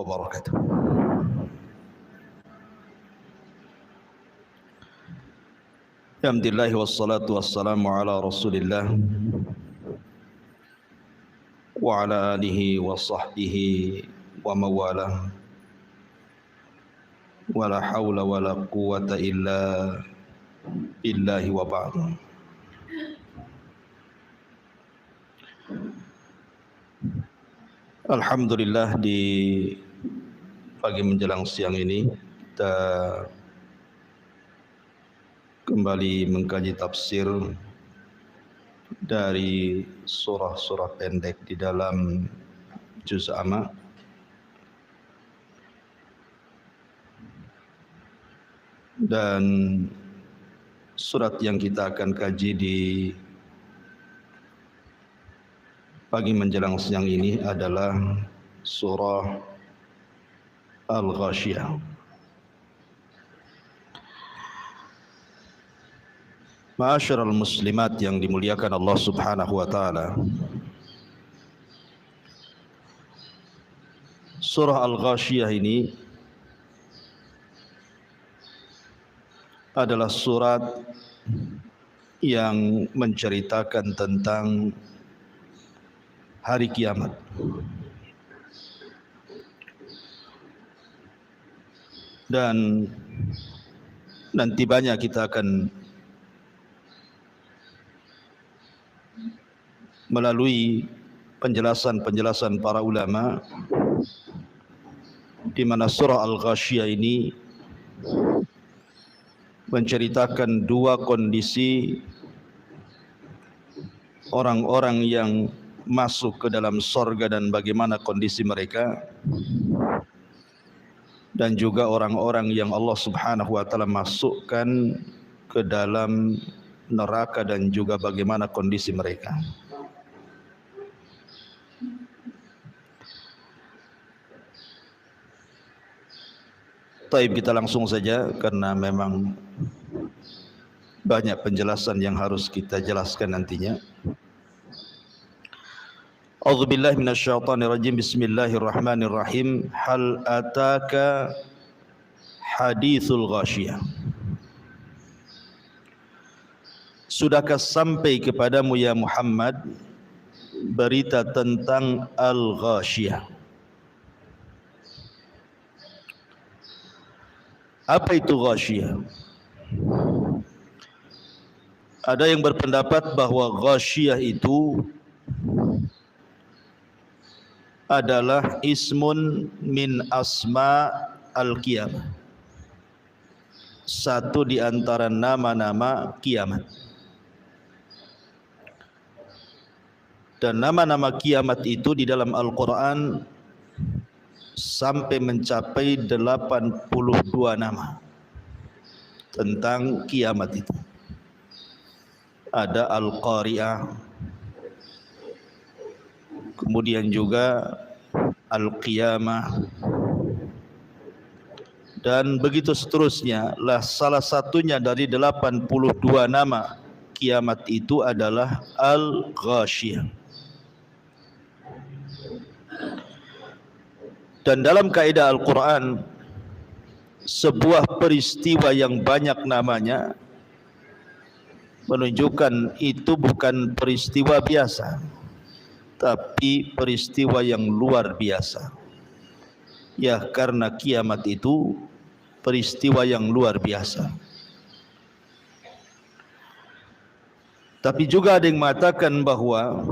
wabarakatuh. Alhamdulillah wassalatu wassalamu ala Rasulillah wa ala alihi wa sahbihi wa mawalah. Wala hawla wala quwwata illa billahi wa ba'd. Alhamdulillah, di pagi menjelang siang ini kita kembali mengkaji tafsir dari surah-surah pendek di dalam juz amma. Dan surat yang kita akan kaji di pagi menjelang siang ini adalah surah Al-Ghashiyah. Ma'asyiral muslimat yang dimuliakan Allah Subhanahu wa taala. Surah Al-Ghashiyah ini adalah surat yang menceritakan tentang hari kiamat. Dan nanti banyak kita akan melalui penjelasan-penjelasan para ulama di mana surah Al-Ghashiyah ini menceritakan dua kondisi orang-orang yang masuk ke dalam sorga dan bagaimana kondisi mereka, dan juga orang-orang yang Allah Subhanahu wa taala masukkan ke dalam neraka dan juga bagaimana kondisi mereka. Taib, kita langsung saja karena memang banyak penjelasan yang harus kita jelaskan nantinya. A'udzubillahi minasyaitonirrajim. Bismillahirrahmanirrahim. Hal ataka hadithul ghashiyah. Sudahkah sampai kepadamu ya Muhammad berita tentang Al-Ghashiyah? Apa itu Ghashiyah? Ada yang berpendapat bahwa Ghashiyah itu adalah ismun min asma al-qiyamah, satu di antara nama-nama kiamat. Dan nama-nama kiamat itu di dalam Al-Quran sampai mencapai 82 nama tentang kiamat itu. Ada Al-Qari'ah, kemudian juga Al-Qiyamah, dan begitu seterusnya. Lah salah satunya dari 82 nama kiamat itu adalah Al-Ghashiyah. Dan dalam kaidah Al-Quran, sebuah peristiwa yang banyak namanya menunjukkan itu bukan peristiwa biasa, tapi peristiwa yang luar biasa. Ya, karena kiamat itu peristiwa yang luar biasa. Tapi juga ada yang mengatakan bahwa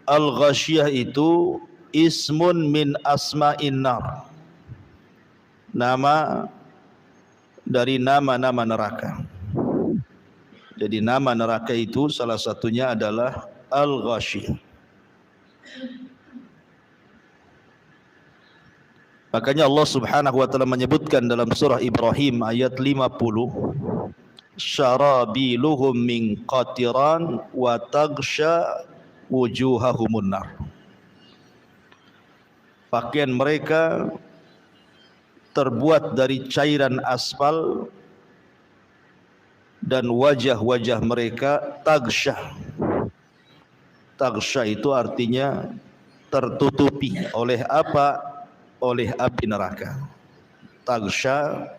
Al-Ghashiyah itu ismun min asma'in nar, nama dari nama-nama neraka. Jadi nama neraka itu salah satunya adalah Al-Ghashiyah. Makanya Allah Subhanahu wa taala menyebutkan dalam surah Ibrahim ayat 50, syarabiluhum min qatiran wa taghsha wujuhahumun nar. Pakaian mereka terbuat dari cairan aspal dan wajah-wajah mereka taghsha. Taghsha itu artinya tertutupi oleh apa? oleh api neraka. Taghsha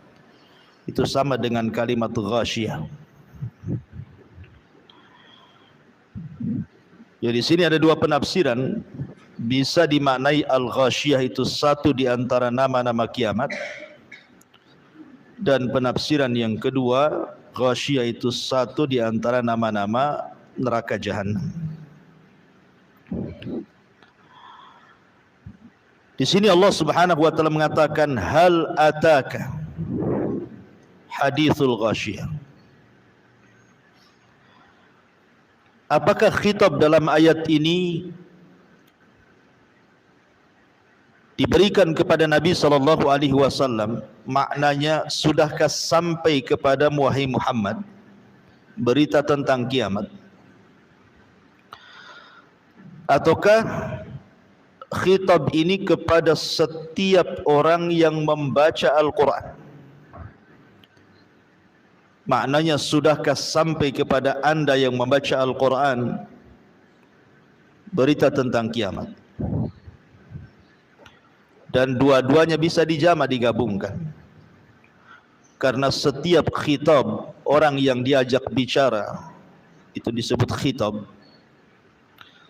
itu sama dengan kalimat ghasyiyah. Jadi di sini ada dua penafsiran. Bisa dimaknai al-ghasyiyah itu satu di antara nama-nama kiamat, dan penafsiran yang kedua, ghasyiyah itu satu di antara nama-nama neraka jahanam. Di sini Allah Subhanahu wa taala mengatakan hal ataka hadithul ghasyiyah. Apakah khitab dalam ayat ini diberikan kepada Nabi sallallahu alaihi wasallam? Maknanya, sudahkah sampai kepada wahai Muhammad berita tentang kiamat? Ataukah khitab ini kepada setiap orang yang membaca Al-Quran? Maknanya, sudahkah sampai kepada anda yang membaca Al-Quran berita tentang kiamat? Dan dua-duanya bisa dijama', digabungkan. Karena setiap khitab, orang yang diajak bicara, itu disebut khitab.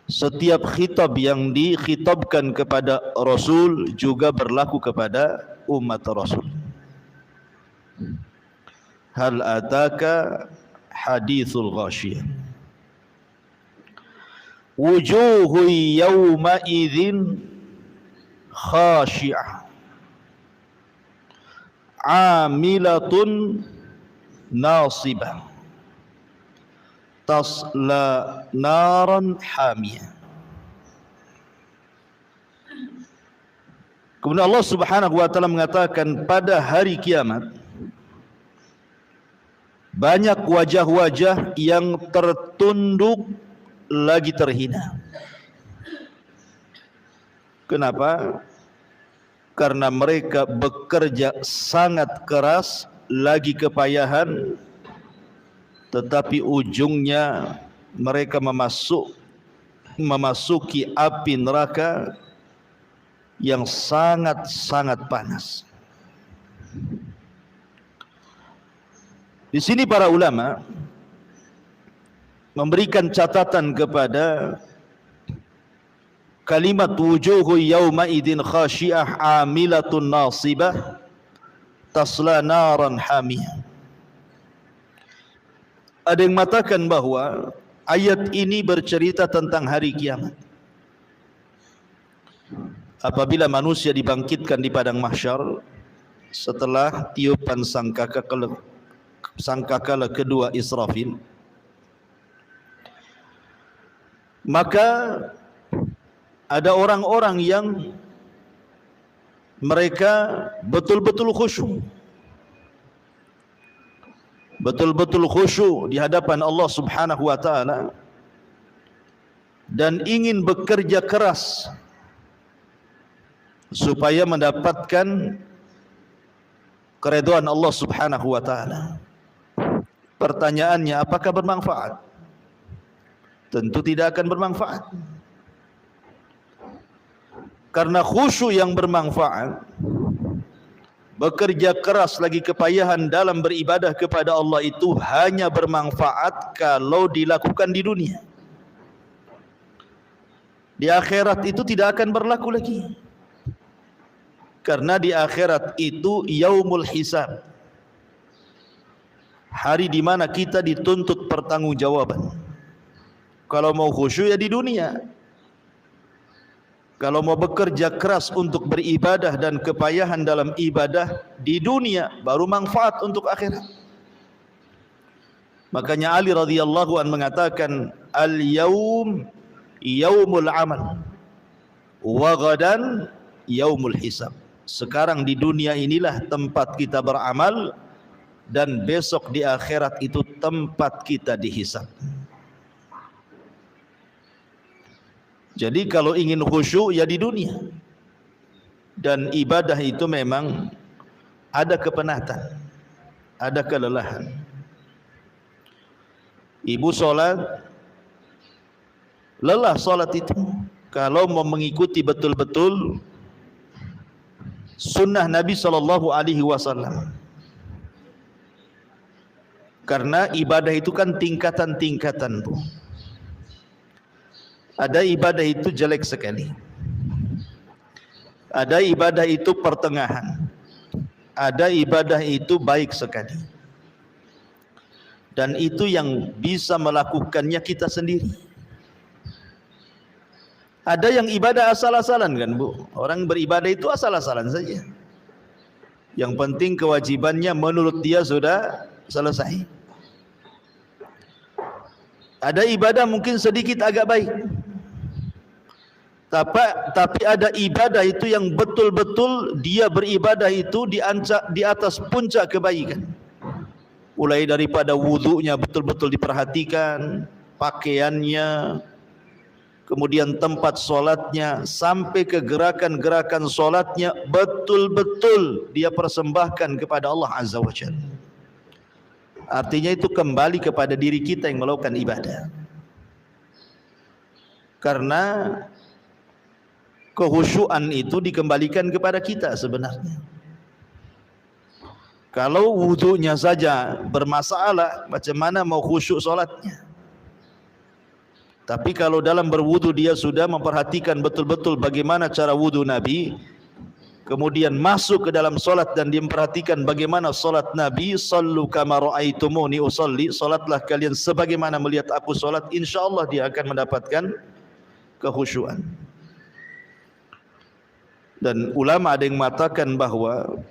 Setiap khitab yang dikhitabkan kepada Rasul juga berlaku kepada umat Rasul. Hal ataka hadithul ghasyiyah. Wujuhu yawma idzin khashi'ah, amilatun nasibah, tasla naran hamiyah. Kemudian Allah Subhanahu wa taala mengatakan pada hari kiamat banyak wajah-wajah yang tertunduk lagi terhina. Kenapa? Karena mereka bekerja sangat keras, lagi kepayahan, tetapi ujungnya mereka memasuki api neraka yang sangat-sangat panas. Di sini para ulama memberikan catatan kepada kalimat wujuhu yawma idin khashi'ah amilatun nasibah tasla naran hamiyah. Ada yang mengatakan bahwa ayat ini bercerita tentang hari kiamat. Apabila manusia dibangkitkan di padang mahsyar setelah tiupan sangkakala kedua Israfil, maka ada orang-orang yang mereka betul-betul khusyuk, betul-betul khusyuk di hadapan Allah Subhanahu wa taala dan ingin bekerja keras supaya mendapatkan keridhaan Allah Subhanahu wa taala. Pertanyaannya, apakah bermanfaat? Tentu tidak akan bermanfaat. Karena khusyuk yang bermanfaat, bekerja keras lagi kepayahan dalam beribadah kepada Allah itu hanya bermanfaat kalau dilakukan di dunia. Di akhirat itu tidak akan berlaku lagi. Karena di akhirat itu yaumul hisab, hari di mana kita dituntut pertanggungjawaban. Kalau mau khusyuk ya di dunia. Kalau mau bekerja keras untuk beribadah dan kepayahan dalam ibadah di dunia, baru manfaat untuk akhirat. Makanya Ali radhiyallahu anhu mengatakan, al-yaum yaumul amal wa ghadan yaumul hisab. Sekarang di dunia inilah tempat kita beramal, dan besok di akhirat itu tempat kita dihisab. Jadi kalau ingin khusyuk ya di dunia. Dan ibadah itu memang ada kepenatan, ada kelelahan. Ibu sholat, lelah sholat itu. Kalau mau mengikuti betul-betul sunnah Nabi SAW. Karena ibadah itu kan tingkatan-tingkatan tuh. Ada ibadah itu jelek sekali, ada ibadah itu pertengahan, ada ibadah itu baik sekali. Dan itu yang bisa melakukannya kita sendiri. Ada yang ibadah asal-asalan kan Bu, orang beribadah itu asal-asalan saja. Yang penting kewajibannya menurut dia sudah selesai. Ada ibadah mungkin sedikit agak baik, tapi ada ibadah itu yang betul-betul dia beribadah itu di atas puncak kebaikan. Mulai daripada wudunya betul-betul diperhatikan, pakaiannya, kemudian tempat solatnya, sampai ke gerakan-gerakan solatnya betul-betul dia persembahkan kepada Allah Azza wa Jalla. Artinya itu kembali kepada diri kita yang melakukan ibadah. Karena kehusyuan itu dikembalikan kepada kita sebenarnya. Kalau wudunya saja bermasalah, macam mana mau khusyuk solatnya? Tapi kalau dalam berwudu dia sudah memperhatikan betul-betul bagaimana cara wudu Nabi, kemudian masuk ke dalam solat dan dia memperhatikan bagaimana solat Nabi, sallu kama ra'aitumuni usalli, solatlah kalian sebagaimana melihat aku solat, insyaallah dia akan mendapatkan kekhusyuan. Dan ulama ada yang mengatakan bahwa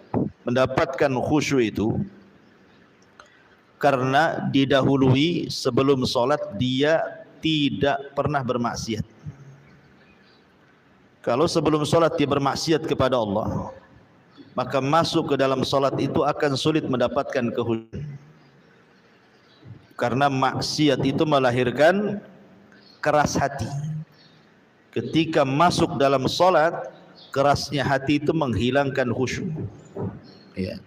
mendapatkan khusyuk itu karena didahului sebelum solat dia tidak pernah bermaksiat. Kalau sebelum solat dia bermaksiat kepada Allah, maka masuk ke dalam solat itu akan sulit mendapatkan kekhusyuan. Karena maksiat itu melahirkan keras hati. Ketika masuk dalam solat, kerasnya hati itu menghilangkan khusyuk. Ya.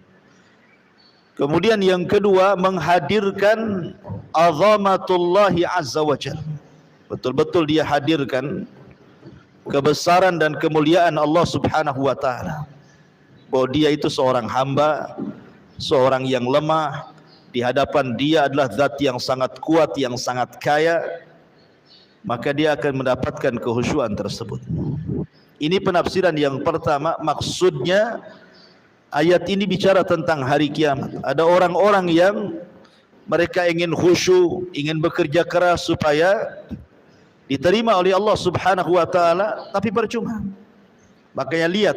Kemudian yang kedua, menghadirkan azamatullahi azza wa jalla. Betul-betul dia hadirkan kebesaran dan kemuliaan Allah subhanahu wa ta'ala, bahwa dia itu seorang hamba, seorang yang lemah. Di hadapan dia adalah zat yang sangat kuat, yang sangat kaya, maka dia akan mendapatkan kehusyuan tersebut. Ini penafsiran yang pertama. Maksudnya ayat ini bicara tentang hari kiamat. Ada orang-orang yang mereka ingin khusyuk, ingin bekerja keras supaya diterima oleh Allah subhanahu wa ta'ala, tapi percuma. Makanya lihat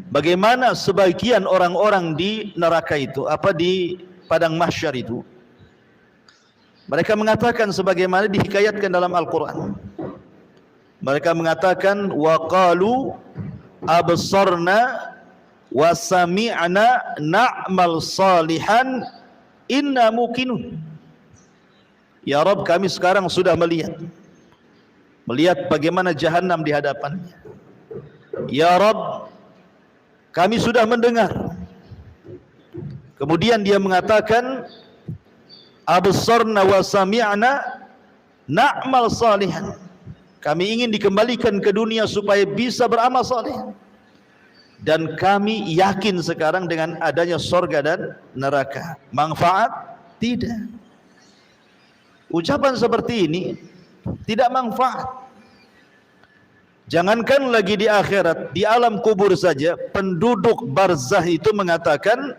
bagaimana sebagian orang-orang di neraka itu, di padang mahsyar itu, mereka mengatakan sebagaimana dihikayatkan dalam Al-Quran. Mereka mengatakan wa qalu absarna wa sami'na na'mal salihan inna muqinun. Ya Rabb, kami sekarang sudah melihat bagaimana jahanam di hadapannya. Ya Rabb, kami sudah mendengar. Kemudian dia mengatakan absarna wa sami'na na'mal salihan. Kami ingin dikembalikan ke dunia supaya bisa beramal saleh. Dan kami yakin sekarang dengan adanya surga dan neraka. Manfaat? Tidak. Ucapan seperti ini tidak manfaat. Jangankan lagi di akhirat, di alam kubur saja penduduk barzah itu mengatakan,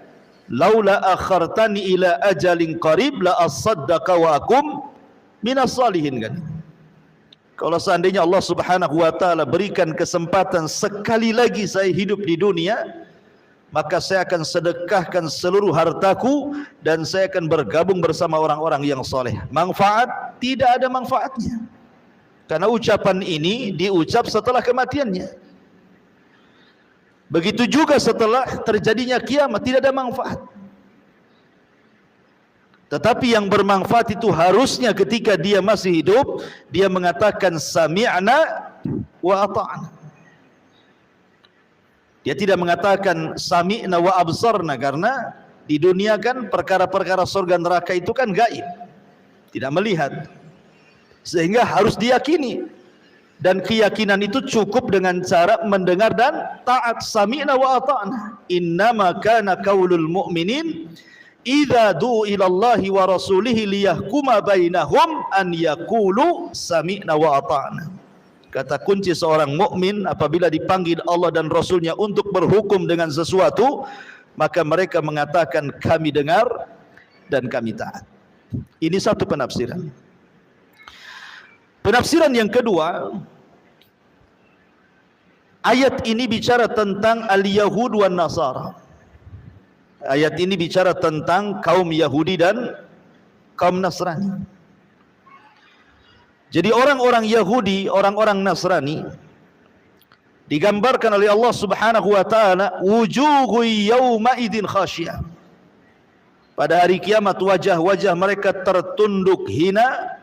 laula akhartani ila ajalin qarib la asaddaqa wa akum minas salihin, kan. Kalau seandainya Allah subhanahu wa ta'ala berikan kesempatan sekali lagi saya hidup di dunia, maka saya akan sedekahkan seluruh hartaku dan saya akan bergabung bersama orang-orang yang soleh. Manfaat? Tidak ada manfaatnya. Karena ucapan ini diucap setelah kematiannya. Begitu juga setelah terjadinya kiamat, tidak ada manfaat. Tetapi yang bermanfaat itu harusnya ketika dia masih hidup, dia mengatakan sami'na wa ata'na. Dia tidak mengatakan sami'na wa absarna, karena di dunia kan perkara-perkara surga neraka itu kan gaib, tidak melihat, sehingga harus diyakini Dan keyakinan itu cukup dengan cara mendengar dan taat. Sami'na wa ata'na. Innama kana qaulul mu'minin idza du'u ila Allahi wa rasulihi liyahkuma bainahum an yaqulu sami'na wa ata'na. Kata kunci seorang mukmin apabila dipanggil Allah dan Rasulnya untuk berhukum dengan sesuatu, maka mereka mengatakan kami dengar dan kami taat. Ini satu penafsiran. Penafsiran yang kedua, ayat ini bicara tentang al-Yahud wan Nasara. Ayat ini bicara tentang kaum Yahudi dan kaum Nasrani. Jadi orang-orang Yahudi, orang-orang Nasrani digambarkan oleh Allah Subhanahu wa taala wujuhu yauma idzin khasyah. Pada hari kiamat wajah-wajah mereka tertunduk hina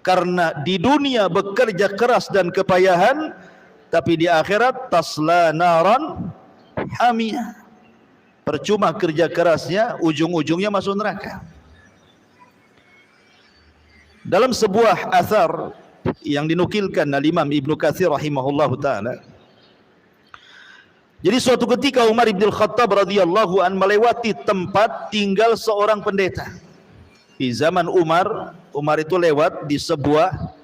karena di dunia bekerja keras dan kepayahan, tapi di akhirat tasla naran hamiyah. Percuma kerja kerasnya, ujung-ujungnya masuk neraka. Dalam sebuah athar yang dinukilkan oleh Imam Ibnu Katsir rahimahullahu taala, jadi suatu ketika Umar bin Khattab radhiyallahu an melewati tempat tinggal seorang pendeta. Di zaman Umar itu lewat di sebuah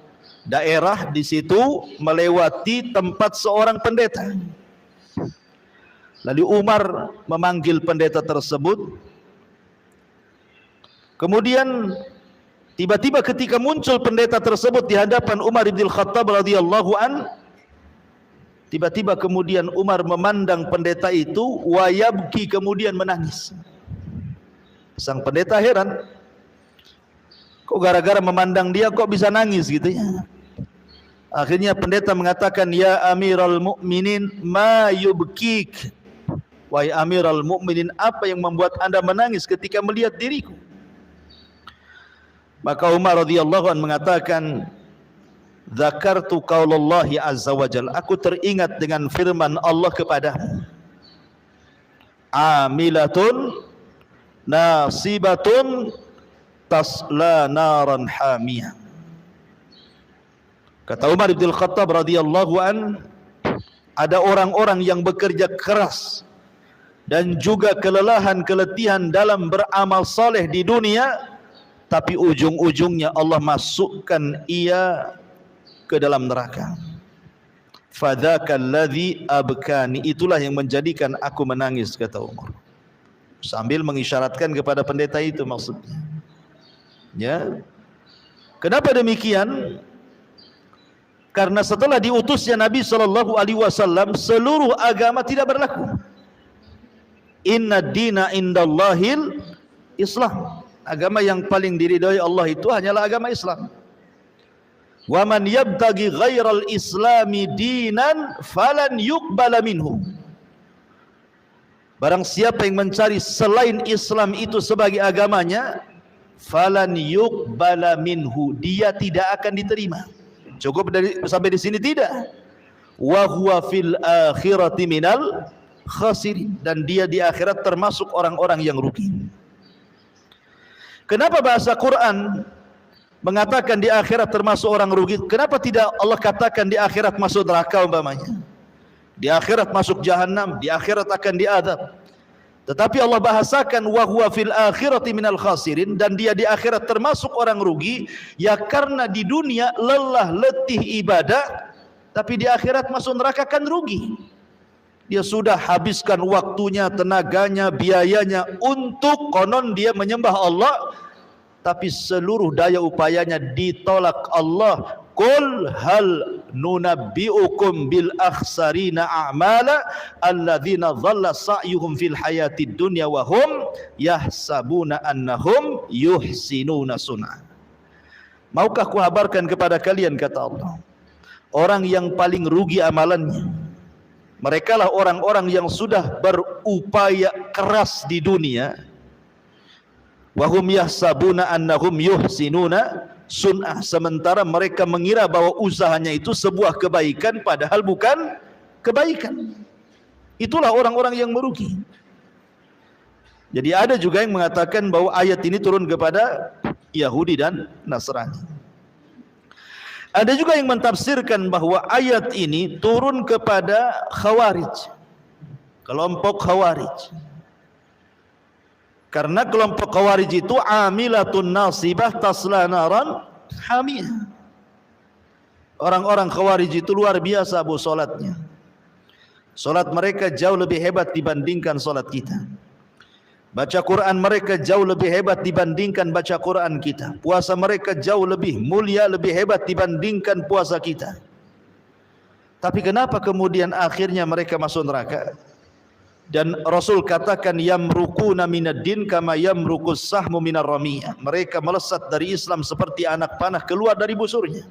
daerah, di situ melewati tempat seorang pendeta. Lalu Umar memanggil pendeta tersebut. Kemudian tiba-tiba ketika muncul pendeta tersebut di hadapan Umar bin Khattab radhiyallahu an, tiba-tiba kemudian Umar memandang pendeta itu, wayabki, kemudian menangis. Sang pendeta heran, kok gara-gara memandang dia kok bisa nangis gitu ya. Akhirnya pendeta mengatakan, ya Amiral Mukminin, ma yubkik. Wahai Amiral Mukminin, apa yang membuat anda menangis ketika melihat diriku? Maka Umar radhiyallahu anhu mengatakan, dzakartu qaulallahi azza wa jalla, aku teringat dengan firman Allah kepadamu, amilatun nasibatun tasla naran hamiyah. Kata Umar bin Khattab radhiyallahu an, ada orang-orang yang bekerja keras dan juga kelelahan, keletihan dalam beramal saleh di dunia, tapi ujung-ujungnya Allah masukkan ia ke dalam neraka. Fadzakal ladzi abkani, itulah yang menjadikan aku menangis, kata Umar. Sambil mengisyaratkan kepada pendeta itu maksudnya. Ya. Kenapa demikian? Karena setelah diutusnya Nabi SAW, seluruh agama tidak berlaku. Inna dina indallahil Islam. Agama yang paling diridhai Allah itu hanyalah agama Islam. Wa man yabtaghi ghairal islami dinan falan yuqbala minhu. Barang siapa yang mencari selain Islam itu sebagai agamanya, falan yuqbala minhu, dia tidak akan diterima. Cukup sampai di sini tidak? Wa huwa fil akhirati minal khasirin, dan dia di akhirat termasuk orang-orang yang rugi. Kenapa bahasa Quran mengatakan di akhirat termasuk orang rugi? Kenapa tidak Allah katakan di akhirat masuk neraka umpamanya? Di akhirat masuk jahanam, di akhirat akan diadab. Tetapi Allah bahasakan wa huwa fil akhirati minal khasirin, dan dia di akhirat termasuk orang rugi, ya karena di dunia lelah letih ibadah, tapi di akhirat masuk neraka kan rugi. Dia sudah habiskan waktunya, tenaganya, biayanya untuk konon dia menyembah Allah, tapi seluruh daya upayanya ditolak Allah. Qul hal nunabbi'ukum bil akhsarina a'mala alladzina dhalla sa'yuhum fil hayatid dunya wa hum yahsabuna annahum yuhsinuna sun'a. Maukah kuhabarkan kepada kalian, kata Allah, orang yang paling rugi amalannya, mereka lah orang-orang yang sudah berupaya keras di dunia, wa hum yahsabuna annahum yuhsinuna sun'ah, sementara mereka mengira bahwa usahanya itu sebuah kebaikan, padahal bukan kebaikan. Itulah orang-orang yang merugi. Jadi ada juga yang mengatakan bahwa ayat ini turun kepada Yahudi dan Nasrani. Ada juga yang mentafsirkan bahwa ayat ini turun kepada Khawarij, kelompok Khawarij. Karena kelompok Khawarij itu amilatun nasibah tasla naran hamiyah. Orang-orang Khawarij itu luar biasa bu solatnya. Solat mereka jauh lebih hebat dibandingkan solat kita. Baca Quran mereka jauh lebih hebat dibandingkan baca Quran kita. Puasa mereka jauh lebih mulia, lebih hebat dibandingkan puasa kita. Tapi kenapa kemudian akhirnya mereka masuk neraka? Dan Rasul katakan yamruquna minad-din kama yamruqus sahmu minar ramiyah. Mereka melesat dari Islam seperti anak panah keluar dari busurnya.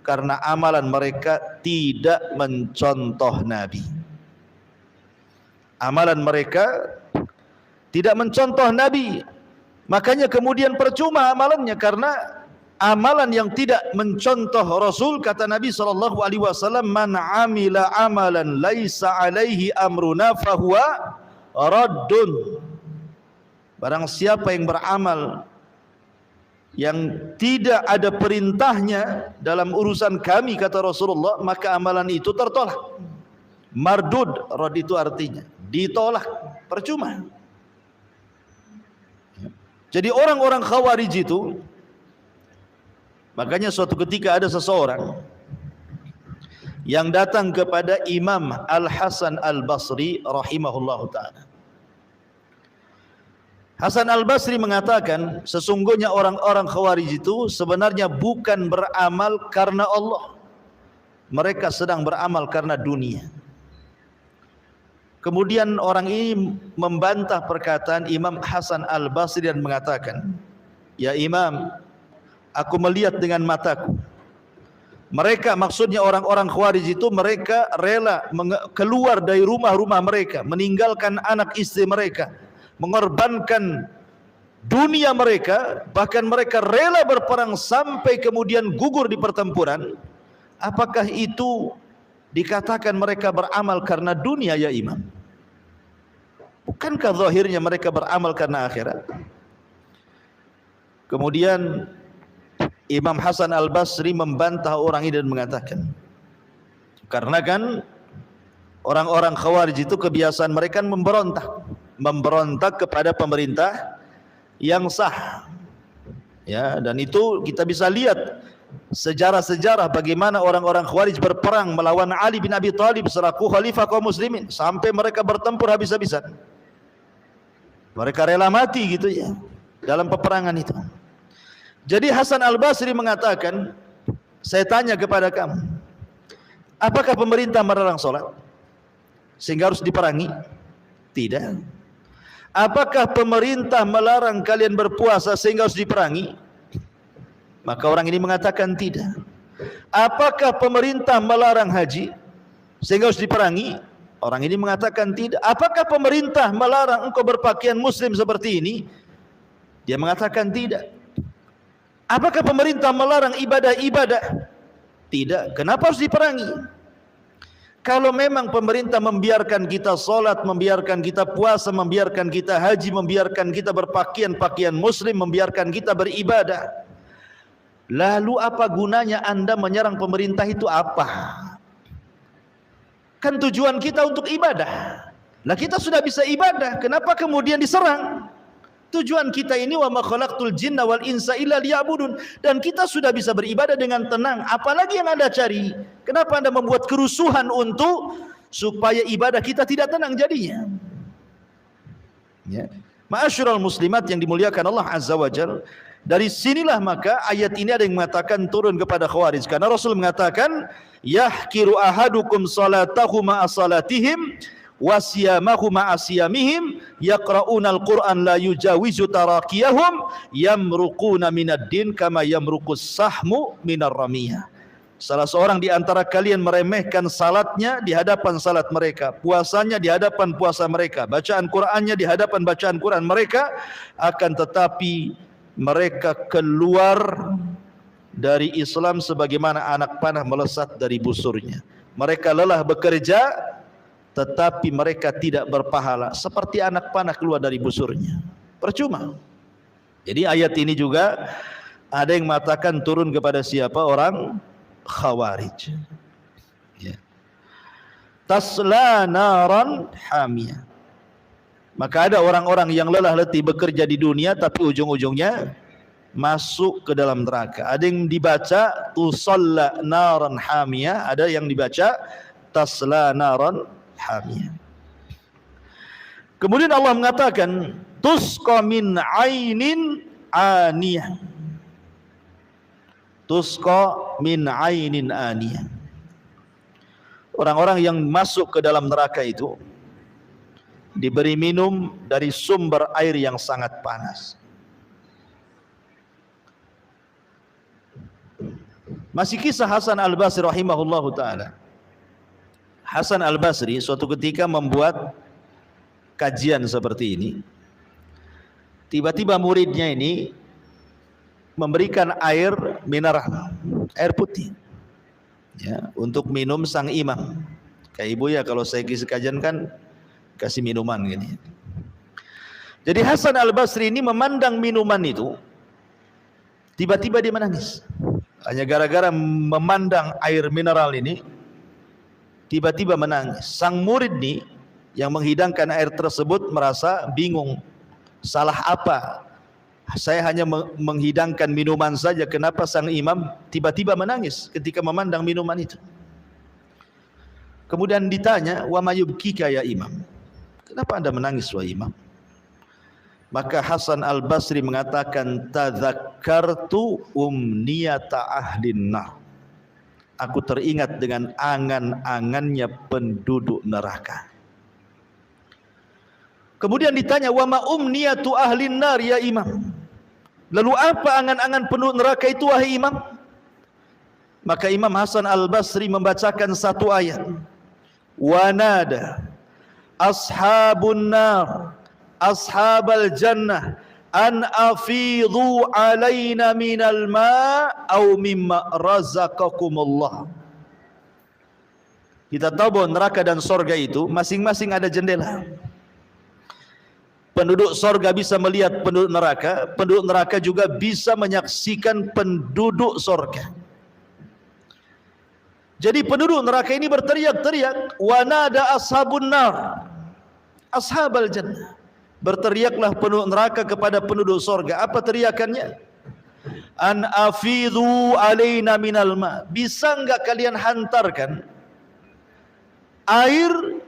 Karena amalan mereka tidak mencontoh Nabi. Amalan mereka tidak mencontoh Nabi. Makanya kemudian percuma amalannya, karena amalan yang tidak mencontoh Rasul, kata Nabi SAW, man amila amalan laisa alaihi amruna fahuwa raddun. Barang siapa yang beramal yang tidak ada perintahnya dalam urusan kami, kata Rasulullah, maka amalan itu tertolak. Mardud, rad itu artinya ditolak, percuma. Jadi orang-orang Khawarij itu, makanya suatu ketika ada seseorang yang datang kepada Imam Al-Hasan Al-Basri rahimahullahu ta'ala. Hasan Al-Basri mengatakan, sesungguhnya orang-orang Khawarij itu sebenarnya bukan beramal karena Allah. Mereka sedang beramal karena dunia. Kemudian orang ini membantah perkataan Imam Hasan Al-Basri dan mengatakan, ya Imam, aku melihat dengan mataku. Mereka, maksudnya orang-orang Khawarij itu, mereka rela keluar dari rumah-rumah mereka, meninggalkan anak istri mereka, mengorbankan dunia mereka, bahkan mereka rela berperang sampai kemudian gugur di pertempuran. Apakah itu dikatakan mereka beramal karena dunia ya Imam? Bukankah zahirnya mereka beramal karena akhirat? Kemudian Imam Hasan Al-Basri membantah orang ini dan mengatakan, karena kan orang-orang Khawarij itu kebiasaan mereka memberontak kepada pemerintah yang sah. Ya, dan itu kita bisa lihat sejarah-sejarah bagaimana orang-orang Khawarij berperang melawan Ali bin Abi Thalib selaku khalifah kaum muslimin, sampai mereka bertempur habis-habisan. Mereka rela mati gitu ya dalam peperangan itu. Jadi Hasan Al-Basri mengatakan, saya tanya kepada kamu, apakah pemerintah melarang sholat sehingga harus diperangi? Tidak. Apakah pemerintah melarang kalian berpuasa sehingga harus diperangi? Maka orang ini mengatakan tidak. Apakah pemerintah melarang haji sehingga harus diperangi? Orang ini mengatakan tidak. Apakah pemerintah melarang engkau berpakaian muslim seperti ini? Dia mengatakan tidak. Apakah pemerintah melarang ibadah-ibadah? Tidak. Kenapa harus diperangi? Kalau memang pemerintah membiarkan kita sholat, membiarkan kita puasa, membiarkan kita haji, membiarkan kita berpakaian muslim, membiarkan kita beribadah, lalu apa gunanya Anda menyerang pemerintah itu apa? Kan tujuan kita untuk ibadah. Lah kita sudah bisa ibadah, kenapa kemudian diserang? Tujuan kita ini wa ma khalaqtul jinna wal insa illa liya'budun, dan kita sudah bisa beribadah dengan tenang. Apalagi yang Anda cari? Kenapa Anda membuat kerusuhan untuk supaya ibadah kita tidak tenang jadinya? Ya. Ma'asyiral muslimat yang dimuliakan Allah Azza wa Jalla, dari sinilah maka ayat ini ada yang mengatakan turun kepada Khawarij, karena Rasul mengatakan yahkiru ahadukum salatahu ma'a salatihim wasiyamahu ma'a siyamihim yaqra'unal Qur'an la yujawizu tarakiyahum yamruquna minad-din kama yamruqus sahmu minar ramiyah. Salah seorang di antara kalian meremehkan salatnya di hadapan salat mereka, puasanya di hadapan puasa mereka, bacaan Qur'annya di hadapan bacaan Qur'an mereka, akan tetapi mereka keluar dari Islam sebagaimana anak panah melesat dari busurnya. Mereka lelah bekerja, tetapi mereka tidak berpahala, seperti anak panah keluar dari busurnya. Percuma. Jadi ayat ini juga Ada yang mengatakan turun kepada siapa? Orang Khawarij. Ya. Tasla naran hamiyah. Maka ada orang-orang yang lelah letih bekerja di dunia tapi ujung-ujungnya masuk ke dalam neraka. Ada yang dibaca tusalla naran hamiyah, ada yang dibaca tasla naran hamiyah. Kemudian Allah mengatakan tusqa min ainin aniyah. Tusqa min ainin aniyah. Orang-orang yang masuk ke dalam neraka itu diberi minum dari sumber air yang sangat panas. Masih kisah Hasan Al-Basri rahimahullahu ta'ala. Hasan Al-Basri suatu ketika membuat kajian seperti ini. Tiba-tiba muridnya ini memberikan air mineral, air putih, ya, untuk minum sang imam. Kayak ibu ya kalau saya kisah kajian kan kasih minuman gini. Jadi Hasan Al-Basri ini memandang minuman itu, tiba-tiba dia menangis. Hanya gara-gara memandang air mineral ini, tiba-tiba menangis. Sang murid ini yang menghidangkan air tersebut merasa bingung. Salah apa? Saya hanya menghidangkan minuman saja, kenapa sang imam tiba-tiba menangis ketika memandang minuman itu? Kemudian ditanya, wa mayubkika ya imam? Kenapa anda menangis wahai imam? Maka Hasan Al-Basri mengatakan, tadzakkartu umniyata ahlin nar. Aku teringat dengan angan-angannya penduduk neraka. Kemudian ditanya, wa ma umniyatu ahlin nar ya imam? Lalu apa angan-angan penduduk neraka itu wahai imam? Maka Imam Hasan Al-Basri membacakan satu ayat. Wa nada ashabun nar ashabal jannah an afidhu alaina minal ma' au mimma razaqakumullah. Kita tahu bahwa neraka dan sorga itu masing-masing ada jendela. Penduduk sorga bisa melihat penduduk neraka juga bisa menyaksikan penduduk sorga. Jadi penduduk neraka ini berteriak-teriak, wa nada ashabun nar ashabal jannah. Berteriaklah penduduk neraka kepada penduduk sorga. Apa teriakannya? An afidhu alaina minal ma. Bisa enggak kalian hantarkan air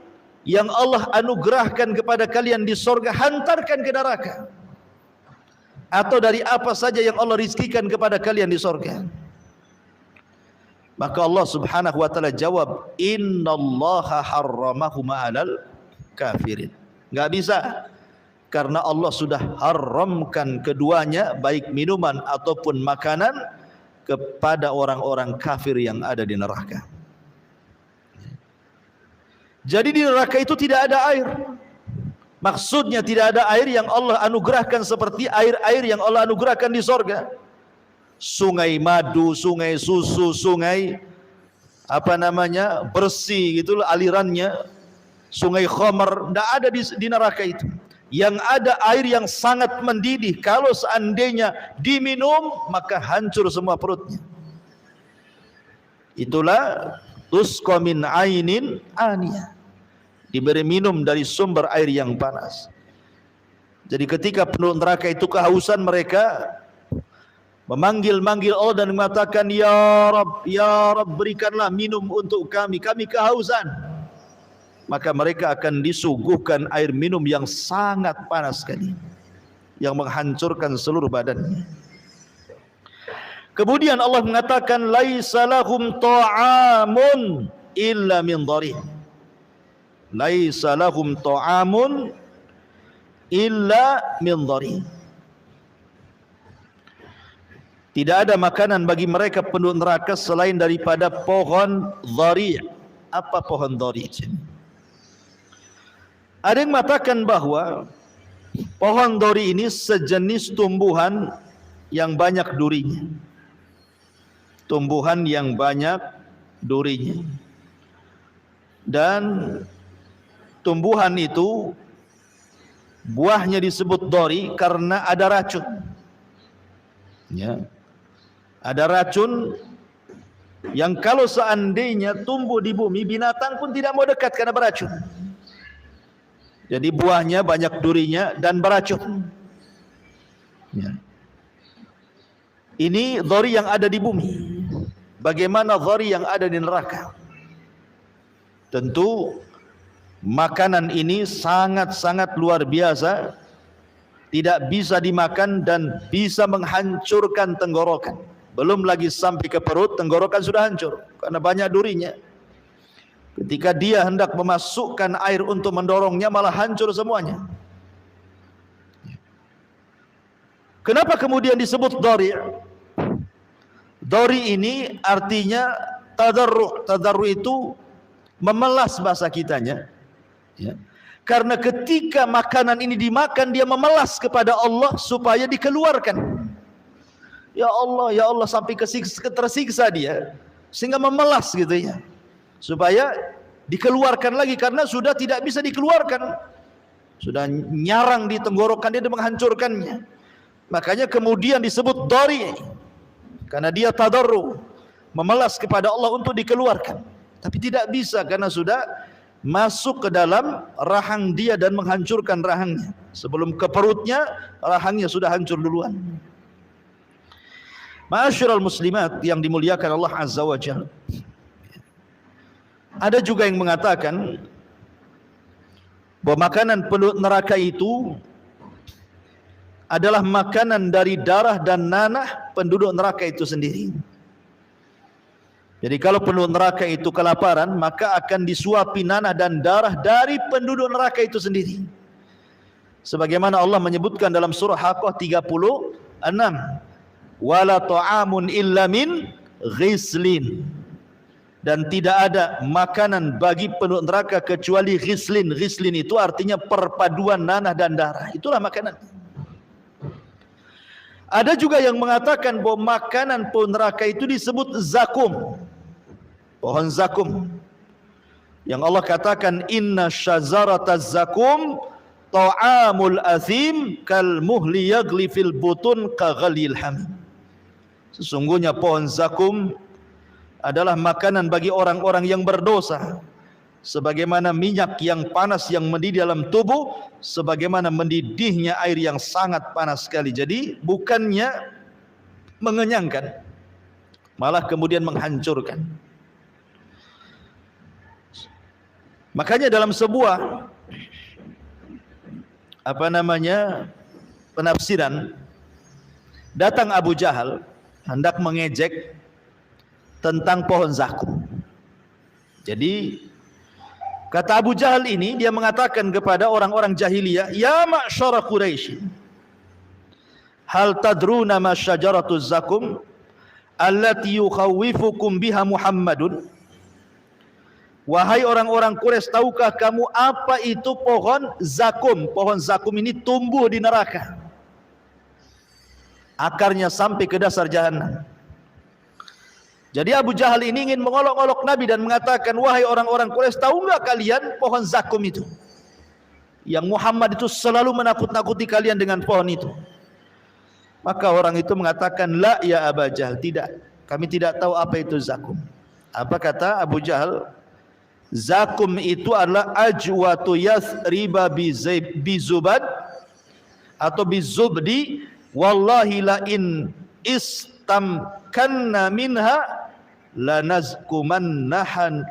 yang Allah anugerahkan kepada kalian di sorga, hantarkan ke neraka? Atau dari apa saja yang Allah rizkikan kepada kalian di sorga? Maka Allah subhanahu wa ta'ala jawab, innallaha harramahuma 'alal kafirin. Enggak bisa, karena Allah sudah haramkan keduanya, baik minuman ataupun makanan, kepada orang-orang kafir yang ada di neraka. Jadi di neraka itu tidak ada air. Maksudnya tidak ada air yang Allah anugerahkan seperti air-air yang Allah anugerahkan di sorga. Sungai madu, sungai susu, sungai bersih gitu alirannya, sungai khamar, tidak ada di neraka itu. Yang ada air yang sangat mendidih, kalau seandainya diminum maka hancur semua perutnya. Itulah tusqa min ainin aniyah, diberi minum dari sumber air yang panas. Jadi ketika penduduk neraka itu kehausan, mereka memanggil-manggil Allah dan mengatakan, ya Rabb, berikanlah minum untuk kami kehausan. Maka mereka akan disuguhkan air minum yang sangat panas sekali, yang menghancurkan seluruh badannya. Kemudian Allah mengatakan, laisa lahum ta'amun illa min dharih. Laisa lahum ta'amun illa min dharih. Tidak ada makanan bagi mereka penduduk neraka selain daripada pohon dhari'. Apa pohon dhari'? Ada yang mengatakan bahwa pohon dhari ini sejenis tumbuhan yang banyak durinya. Tumbuhan yang banyak durinya. Dan tumbuhan itu buahnya disebut dhari karena ada racun. Ya. Ada racun yang kalau seandainya tumbuh di bumi, binatang pun tidak mau dekat karena beracun. Jadi buahnya banyak durinya dan beracun. Ya. Ini dhari yang ada di bumi. Bagaimana dhari yang ada di neraka? Tentu makanan ini sangat-sangat luar biasa, tidak bisa dimakan dan bisa menghancurkan tenggorokan. Belum lagi sampai ke perut, tenggorokan sudah hancur karena banyak durinya. Ketika dia hendak memasukkan air untuk mendorongnya, malah hancur semuanya. Kenapa kemudian disebut dhari? Dhari ini artinya tadarru'. Tadarru' itu memelas bahasa kitanya. Ya. Karena ketika makanan ini dimakan, dia memelas kepada Allah supaya dikeluarkan. Ya Allah sampai tersiksa dia, sehingga memelas gitu ya, supaya dikeluarkan lagi karena sudah tidak bisa dikeluarkan, sudah nyarang di tenggorokan dia dan menghancurkannya. Makanya kemudian disebut dhari, karena dia tadarru, memelas kepada Allah untuk dikeluarkan, tapi tidak bisa karena sudah masuk ke dalam rahang dia dan menghancurkan rahangnya. Sebelum ke perutnya, rahangnya sudah hancur duluan. Ma'asyiral muslimat yang dimuliakan Allah Azza wa Jalla. Ada juga yang mengatakan bahwa makanan penduduk neraka itu adalah makanan dari darah dan nanah penduduk neraka itu sendiri. Jadi kalau penduduk neraka itu kelaparan, maka akan disuapi nanah dan darah dari penduduk neraka itu sendiri. Sebagaimana Allah menyebutkan dalam surah Haqqah 36, wala ta'amun illa min ghislin, dan tidak ada makanan bagi penduduk neraka kecuali ghislin. Ghislin itu artinya perpaduan nanah dan darah, itulah makanan. Ada juga yang mengatakan bahwa makanan penduduk neraka itu disebut zakum, pohon zakum, yang Allah katakan inna syajarataz zakum ta'amul athim kal muhli yagli fil butun ka ghalil hamim. Sesungguhnya pohon zakum adalah makanan bagi orang-orang yang berdosa, sebagaimana minyak yang panas yang mendidih dalam tubuh, sebagaimana mendidihnya air yang sangat panas sekali. Jadi bukannya mengenyangkan, malah kemudian menghancurkan. Makanya dalam sebuah penafsiran, datang Abu Jahal hendak mengejek tentang pohon zakum. Jadi kata Abu Jahal ini, dia mengatakan kepada orang-orang jahiliyah, ya ma'syara Quraisy, hal tadruna ma syajaratuz zakum allati yukhawifukum biha Muhammadun. Wahai orang-orang Quraisy, tahukah kamu apa itu pohon zakum? Pohon zakum ini tumbuh di neraka, akarnya sampai ke dasar jahanam. Jadi Abu Jahal ini ingin mengolok-olok Nabi dan mengatakan, wahai orang-orang Quraisy, tahu enggak kalian pohon zakum itu? Yang Muhammad itu selalu menakut-nakuti kalian dengan pohon itu. Maka orang itu mengatakan, la ya Abu Jahal, tidak, kami tidak tahu apa itu zakum. Apa kata Abu Jahal? Zakum itu adalah ajwatu yathriba bizubad atau bizubdi, wallahi la in istamkanna minha lanazkumannahan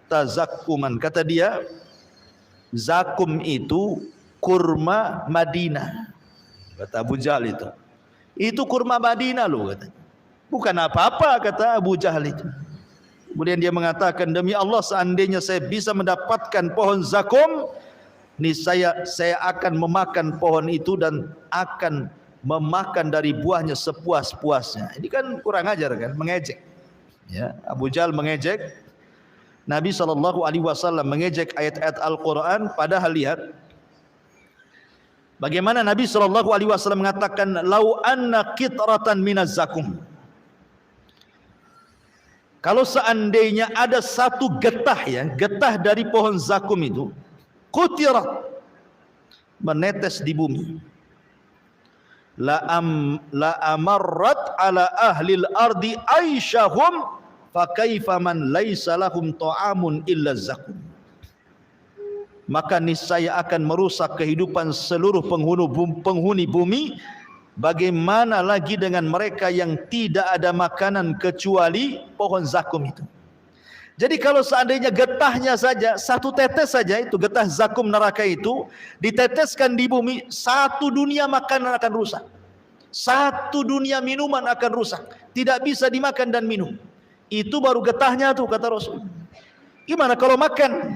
tazakkuman. Kata dia, zakum itu kurma Madinah. Kata Abu Jahal itu kurma Madinah loh, kata. Bukan apa-apa, kata Abu Jahal itu. Kemudian dia mengatakan, demi Allah, seandainya saya bisa mendapatkan pohon zakum, niscaya saya akan memakan pohon itu dan akan memakan dari buahnya sepuas-puasnya. Ini kan kurang ajar kan, mengejek. Ya, Abu Jahal mengejek Nabi SAW, mengejek ayat-ayat Al-Quran. Padahal lihat bagaimana Nabi SAW mengatakan, lau anna qitratan minaz zakum, kalau seandainya ada satu getah, ya, getah dari pohon zakum itu, qutirat, menetes di bumi, la amarrat ala ahlil ardi aisyahum fa kaifa man laisa lahum ta'amun illa zakum. Maka niscaya akan merusak kehidupan seluruh penghuni bumi. Bagaimana lagi dengan mereka yang tidak ada makanan kecuali pohon zakum itu. Jadi kalau seandainya getahnya saja, satu tetes saja itu getah zakum neraka itu diteteskan di bumi, satu dunia makanan akan rusak. Satu dunia minuman akan rusak. Tidak bisa dimakan dan minum. Itu baru getahnya tuh kata Rasul. Gimana kalau makan?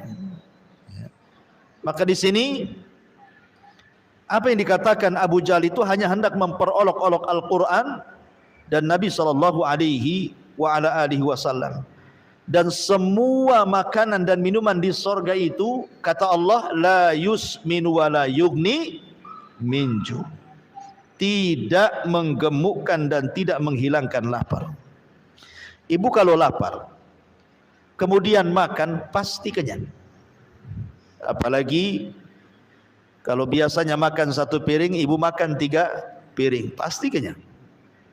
Maka di sini apa yang dikatakan Abu Jahal itu hanya hendak memperolok-olok Al-Quran dan Nabi SAW. Dan semua makanan dan minuman di sorga itu kata Allah la yusmin wa la yugni minju, tidak menggemukkan dan tidak menghilangkan lapar. Ibu kalau lapar kemudian makan pasti kenyang. Apalagi kalau biasanya makan satu piring, ibu makan 3 piring, pasti kenyang.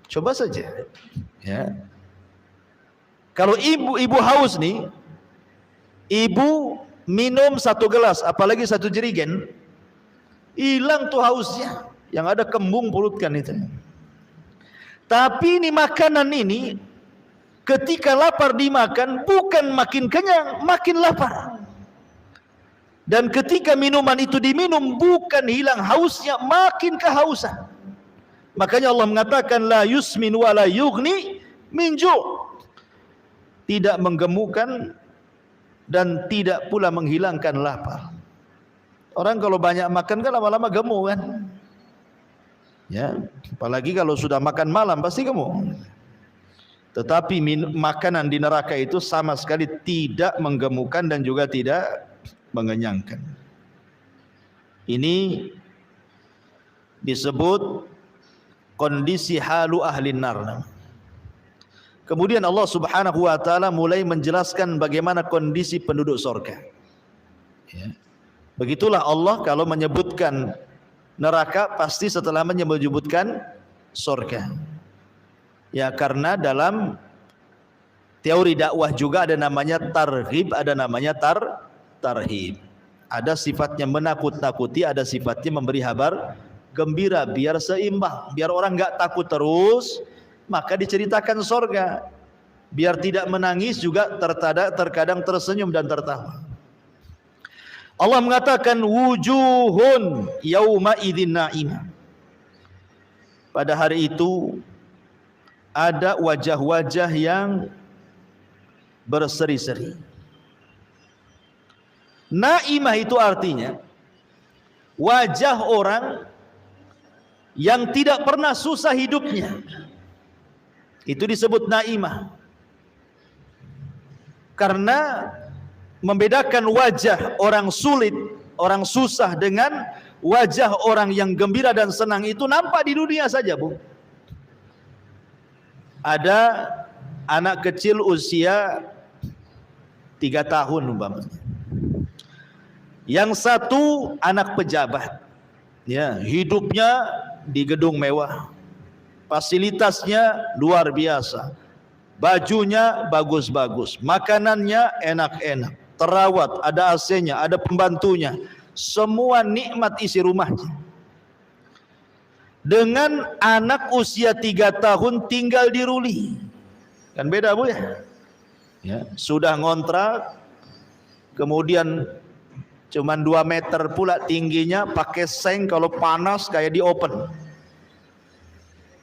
Coba saja. Ya. Kalau ibu haus nih, ibu minum 1 gelas, apalagi 1 jerigen, hilang tuh hausnya. Yang ada kembung perut kan itu. Tapi ini makanan ini, ketika lapar dimakan, bukan makin kenyang, makin lapar. Dan ketika minuman itu diminum, bukan hilang hausnya, makin kehausan. Makanya Allah mengatakan la yusmin wa la yughni min ju', tidak menggemukkan dan tidak pula menghilangkan lapar. Orang kalau banyak makan kan lama-lama gemuk kan. Ya, apalagi kalau sudah makan malam pasti gemuk. Tetapi makanan di neraka itu sama sekali tidak menggemukkan dan juga tidak mengenyangkan. Ini disebut kondisi halu ahli nar. Kemudian Allah Subhanahu wa taala mulai menjelaskan bagaimana kondisi penduduk surga. Ya. Begitulah Allah kalau menyebutkan neraka pasti setelah menyebutkan surga. Ya, karena dalam teori dakwah juga ada namanya targhib, ada namanya tarhib. Ada sifatnya menakut-nakuti, ada sifatnya memberi kabar gembira biar seimbang, biar orang enggak takut terus, maka diceritakan surga. Biar tidak menangis juga terkadang tersenyum dan tertawa. Allah mengatakan wujuhun yauma idzin na'imah. Pada hari itu ada wajah-wajah yang berseri-seri. Naimah itu artinya wajah orang yang tidak pernah susah hidupnya. Itu disebut naimah. Karena membedakan wajah orang sulit, orang susah dengan wajah orang yang gembira dan senang itu nampak di dunia saja, Bu. Ada anak kecil usia 3 tahun umpamanya. Yang satu anak pejabat, ya, hidupnya di gedung mewah, fasilitasnya luar biasa, bajunya bagus-bagus, makanannya enak-enak, terawat, ada AC-nya, ada pembantunya, semua nikmat isi rumahnya. Dengan anak usia 3 tahun tinggal di Ruli, kan beda, Bu, ya? Ya, sudah ngontrak, kemudian cuman 2 meter pula tingginya, pakai seng, kalau panas kayak di open.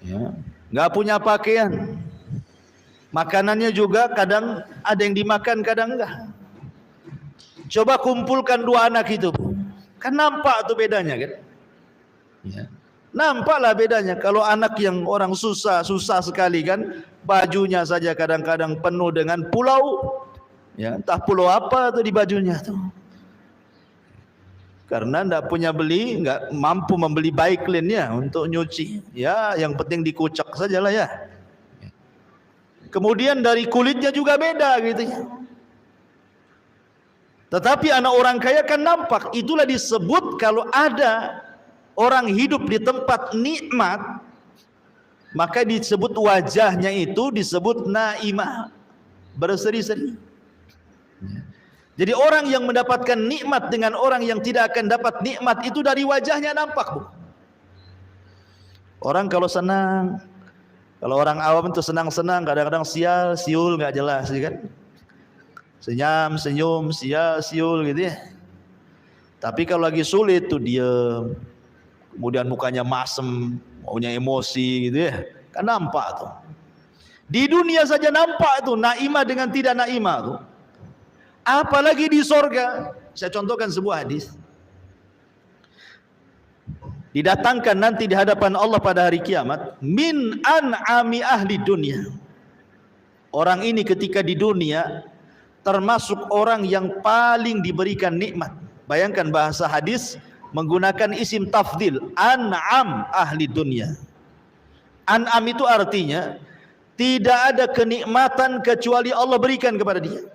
Ya, nggak punya pakaian. Makanannya juga kadang ada yang dimakan, kadang enggak. Coba kumpulkan 2 anak itu, kan nampak tuh bedanya kan? Ya. Nampaklah bedanya. Kalau anak yang orang susah sekali kan, bajunya saja kadang-kadang penuh dengan pulau. Ya, entah pulau apa tuh di bajunya tuh. Karena enggak mampu membeli Baiklin-nya untuk nyuci. Ya, yang penting dikucek sajalah ya. Kemudian dari kulitnya juga beda gitu ya. Tetapi anak orang kaya kan nampak. Itulah disebut kalau ada orang hidup di tempat nikmat, maka disebut wajahnya itu disebut naimah, berseri-seri. Jadi orang yang mendapatkan nikmat dengan orang yang tidak akan dapat nikmat itu dari wajahnya nampak, Bu. Orang kalau senang, kalau orang awam itu senang-senang, kadang-kadang siul nggak jelas, kan? Senyum, senyum, siul gitu ya. Tapi kalau lagi sulit tuh diem, kemudian mukanya masem, maunya emosi gitu ya, kan nampak tuh. Di dunia saja nampak tuh naimah dengan tidak naimah tuh. Apalagi di sorga. Saya contohkan sebuah hadis. Didatangkan nanti di hadapan Allah pada hari kiamat, min an'ami ahli dunia. Orang ini ketika di dunia termasuk orang yang paling diberikan nikmat. Bayangkan bahasa hadis menggunakan isim tafdil, an'am ahli dunia. An'am itu artinya tidak ada kenikmatan kecuali Allah berikan kepada dia.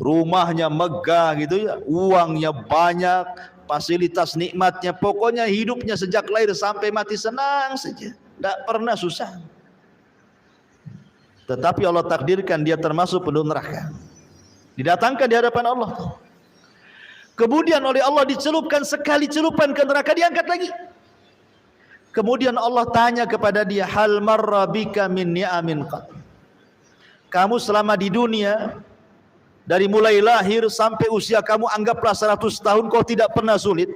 Rumahnya megah gitu ya, uangnya banyak, fasilitas nikmatnya, pokoknya hidupnya sejak lahir sampai mati senang saja, tidak pernah susah. Tetapi Allah takdirkan dia termasuk penduduk neraka, didatangkan di hadapan Allah. Kemudian oleh Allah dicelupkan sekali celupan ke neraka, diangkat lagi. Kemudian Allah tanya kepada dia, hal marra bika min ni'amin qad. Kamu selama di dunia, dari mulai lahir sampai usia kamu anggaplah 100 tahun, kau tidak pernah sulit.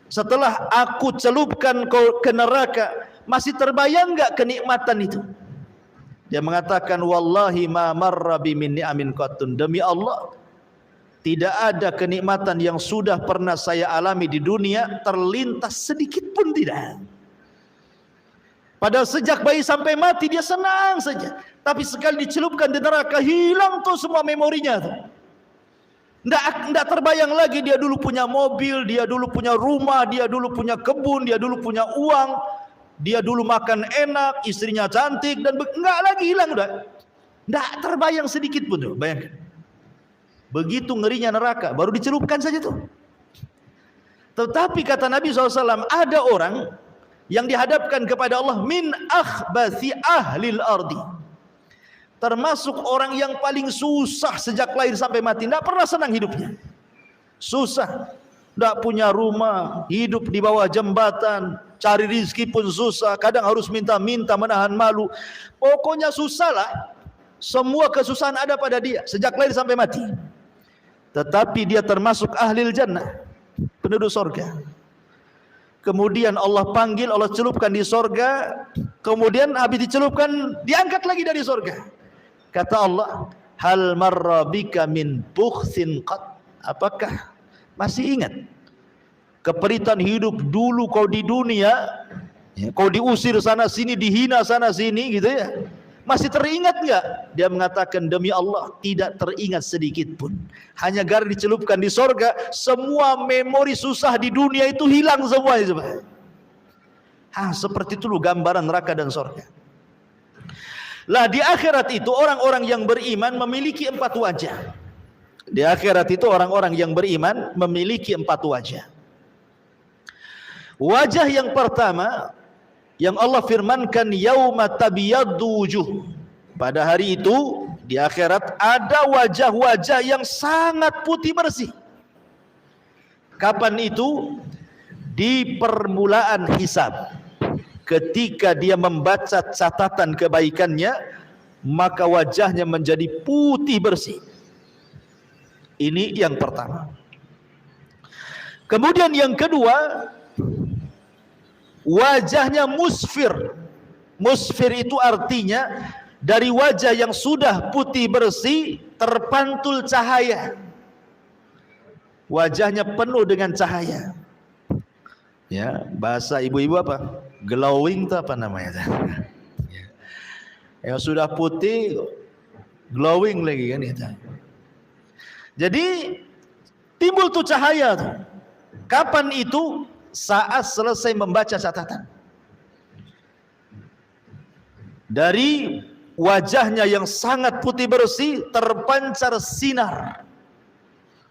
Setelah aku celupkan kau ke neraka, masih terbayang enggak kenikmatan itu? Dia mengatakan, wallahi ma marra bi min ni'amin qattun. Demi Allah, tidak ada kenikmatan yang sudah pernah saya alami di dunia terlintas sedikit pun tidak. Padahal sejak bayi sampai mati dia senang saja. Tapi sekali dicelupkan di neraka, hilang tuh semua memorinya tuh. Nggak terbayang lagi dia dulu punya mobil, dia dulu punya rumah, dia dulu punya kebun, dia dulu punya uang, dia dulu makan enak, istrinya cantik, dan nggak lagi, hilang udah. Nggak terbayang sedikit pun tuh, bayangkan. Begitu ngerinya neraka, baru dicelupkan saja tuh. Tetapi kata Nabi SAW, ada orang yang dihadapkan kepada Allah min akhbathi ahlil ardi, termasuk orang yang paling susah sejak lahir sampai mati, tidak pernah senang hidupnya, susah, tidak punya rumah, hidup di bawah jembatan, cari rizki pun susah, kadang harus minta-minta, menahan malu, pokoknya susah lah. Semua kesusahan ada pada dia sejak lahir sampai mati. Tetapi dia termasuk ahlil jannah, penduduk sorga. Kemudian Allah panggil, Allah celupkan di sorga. Kemudian habis dicelupkan, diangkat lagi dari sorga. Kata Allah, hal marra bika min bukhsin qad. Apakah masih ingat keperitan hidup dulu kau di dunia, ya, kau diusir sana sini, dihina sana sini gitu ya, masih teringat enggak? Dia mengatakan, demi Allah tidak teringat sedikit pun. Hanya gara dicelupkan di sorga, semua memori susah di dunia itu hilang semua. Seperti itu loh gambaran neraka dan sorga. Lah di akhirat itu orang-orang yang beriman memiliki 4 wajah. Di akhirat itu orang-orang yang beriman memiliki 4 wajah. Wajah yang pertama yang Allah firmankan, yauma tabyaddu wujuh. Pada hari itu di akhirat ada wajah-wajah yang sangat putih bersih. Kapan itu? Di permulaan hisab. Ketika dia membaca catatan kebaikannya, maka wajahnya menjadi putih bersih. Ini yang pertama. Kemudian yang kedua, wajahnya musfir. Musfir itu artinya dari wajah yang sudah putih bersih terpantul cahaya. Wajahnya penuh dengan cahaya. Ya, bahasa ibu-ibu apa? Glowing itu apa namanya? Yang sudah putih glowing lagi kan itu. Jadi timbul tuh cahaya tuh. Kapan itu? Saat selesai membaca catatan. Dari wajahnya yang sangat putih bersih terpancar sinar.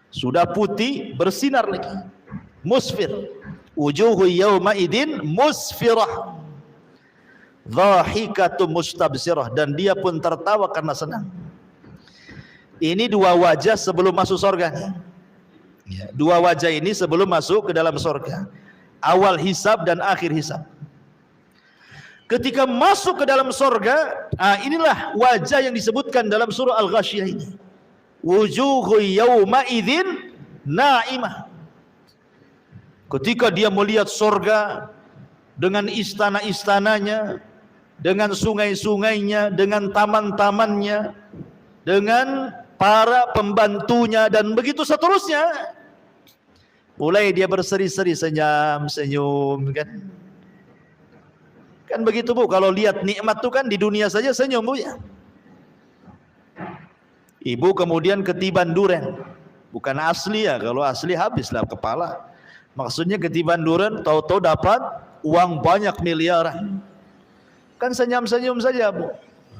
Sudah putih bersinar lagi. Musfir. Wujuhu yawma idin musfirah, dhahikatum mustabsirah, dan dia pun tertawa karena senang. Ini dua wajah sebelum masuk surga. Ya, dua wajah ini sebelum masuk ke dalam surga. Awal hisab dan akhir hisab. Ketika masuk ke dalam surga, inilah wajah yang disebutkan dalam surah Al-Ghasyiyah ini. Wujuhu yawma idzin na'imah. Ketika dia melihat surga dengan istana-istananya, dengan sungai-sungainya, dengan taman-tamannya, dengan para pembantunya, dan begitu seterusnya, mulai dia berseri-seri, senyum, kan? Kan begitu Bu, kalau lihat nikmat tuh kan di dunia saja senyum Bu ya. Ibu kemudian ketiban duren, bukan asli ya, kalau asli habislah kepala. Maksudnya ketiban duren, tahu-tahu dapat uang banyak miliaran. Kan senyum-senyum saja Bu.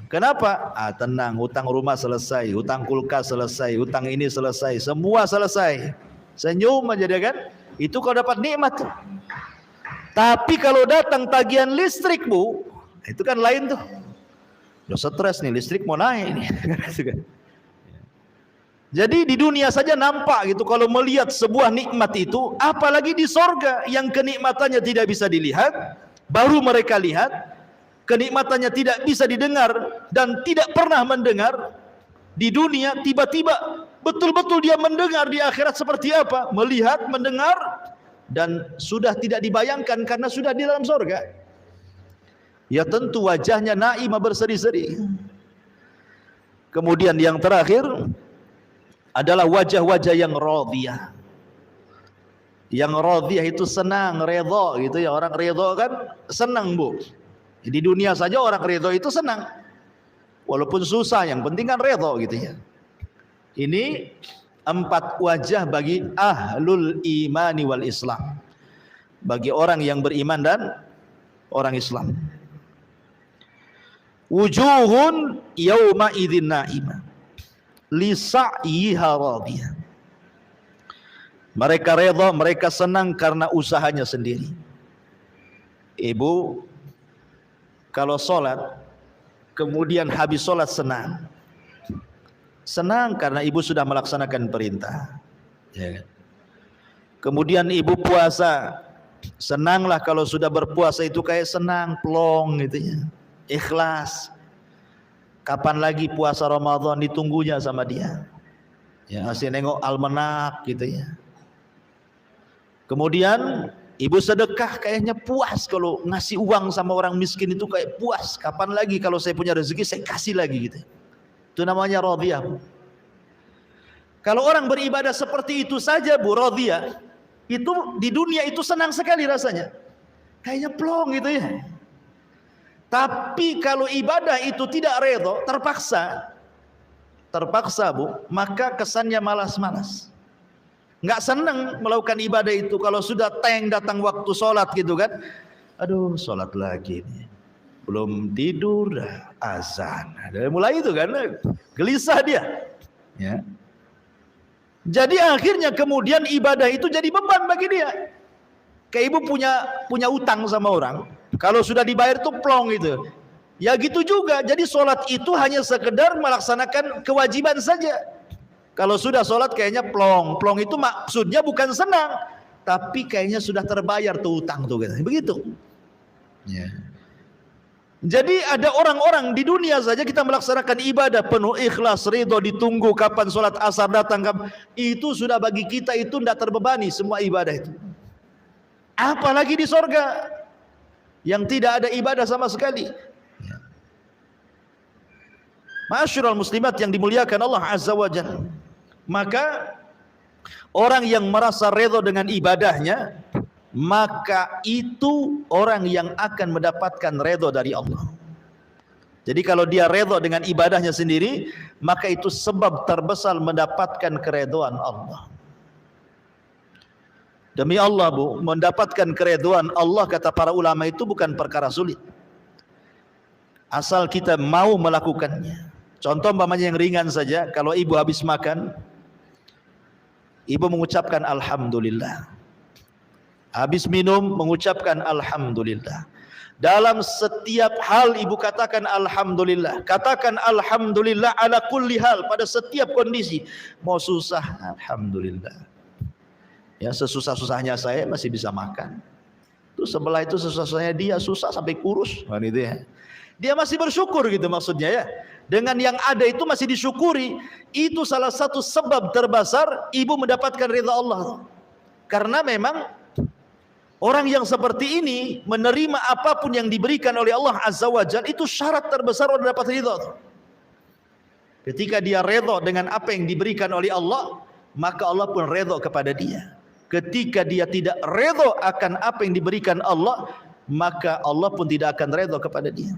Kenapa? Tenang, hutang rumah selesai, hutang kulkas selesai, hutang ini selesai, semua selesai. Senyum aja dia kan. Itu kalau dapat nikmat. Tapi kalau datang tagihan listrik Bu, itu kan lain tuh. Udah stres nih, listrik mau naik nih. Jadi di dunia saja nampak gitu kalau melihat sebuah nikmat itu, apalagi di sorga yang kenikmatannya tidak bisa dilihat, baru mereka lihat, kenikmatannya tidak bisa didengar dan tidak pernah mendengar. Di dunia tiba-tiba betul-betul dia mendengar, di akhirat seperti apa, melihat, mendengar, dan sudah tidak dibayangkan karena sudah di dalam sorga. Ya tentu wajahnya naimah berseri-seri. Kemudian yang terakhir adalah wajah-wajah yang radhiyah. Yang radhiyah itu senang, redha gitu ya. Orang redha kan senang Bu. Di dunia saja orang redha itu senang. Walaupun susah, yang penting kan redha gitu ya. Ini 4 wajah bagi ahlul imani wal Islam. Bagi orang yang beriman dan orang Islam. Wujuhun yawma idzin na'imah li sa'yiha radiyah. Mereka redha, mereka senang karena usahanya sendiri. Ibu kalau sholat, kemudian habis sholat senang. Senang karena ibu sudah melaksanakan perintah. Ya. Kemudian ibu puasa, senanglah kalau sudah berpuasa itu kayak senang, plong gitu ya. Ikhlas. Kapan lagi puasa Ramadan, ditunggunya sama dia. Ya, masih nengok almanak gitu ya. Kemudian ibu sedekah kayaknya puas, kalau ngasih uang sama orang miskin itu kayak puas. Kapan lagi kalau saya punya rezeki saya kasih lagi gitu. Itu namanya radhiyah. Kalau orang beribadah seperti itu saja Bu, radhiyah, itu di dunia itu senang sekali rasanya. Kayaknya plong gitu ya. Tapi kalau ibadah itu tidak redha, terpaksa Bu, maka kesannya malas-malas. Nggak senang melakukan ibadah itu. Kalau sudah datang waktu sholat gitu kan, aduh sholat lagi nih, belum tidur dah azan. Dari mulai itu kan gelisah dia. Ya. Jadi akhirnya kemudian ibadah itu jadi beban bagi dia. Kayak ibu punya utang sama orang, kalau sudah dibayar tuh plong gitu. Ya gitu juga. Jadi sholat itu hanya sekedar melaksanakan kewajiban saja. Kalau sudah sholat kayaknya plong. Plong itu maksudnya bukan senang, tapi kayaknya sudah terbayar tuh utang tuh gitu. Begitu. Ya. Jadi ada orang-orang di dunia saja kita melaksanakan ibadah penuh ikhlas, ridho, ditunggu kapan sholat asar datang, itu sudah bagi kita itu tidak terbebani semua ibadah itu. Apalagi di sorga yang tidak ada ibadah sama sekali. Ma'asyiral muslimat yang dimuliakan Allah Azza wa Jalla, maka orang yang merasa redha dengan ibadahnya, maka itu orang yang akan mendapatkan redha dari Allah. Jadi kalau dia redha dengan ibadahnya sendiri, maka itu sebab terbesar mendapatkan keredhaan Allah. Demi Allah Bu, mendapatkan keredhaan Allah kata para ulama itu bukan perkara sulit, asal kita mau melakukannya. Contoh umpamanya yang ringan saja, kalau ibu habis makan, ibu mengucapkan alhamdulillah. Habis minum mengucapkan alhamdulillah. Dalam setiap hal ibu katakan alhamdulillah. Katakan alhamdulillah ala kulli hal, pada setiap kondisi. Mau susah, alhamdulillah. Ya, sesusah-susahnya saya masih bisa makan. Terus sebelah itu sesusah-susahnya dia susah sampai kurus, kan itu ya. Dia masih bersyukur gitu maksudnya ya. Dengan yang ada itu masih disyukuri. Itu salah satu sebab terbesar ibu mendapatkan ridha Allah. Karena memang orang yang seperti ini menerima apapun yang diberikan oleh Allah Azza wa Jalla, itu syarat terbesar untuk dapat ridha. Ketika dia ridha dengan apa yang diberikan oleh Allah, maka Allah pun ridha kepada dia. Ketika dia tidak ridha akan apa yang diberikan Allah, maka Allah pun tidak akan ridha kepada dia.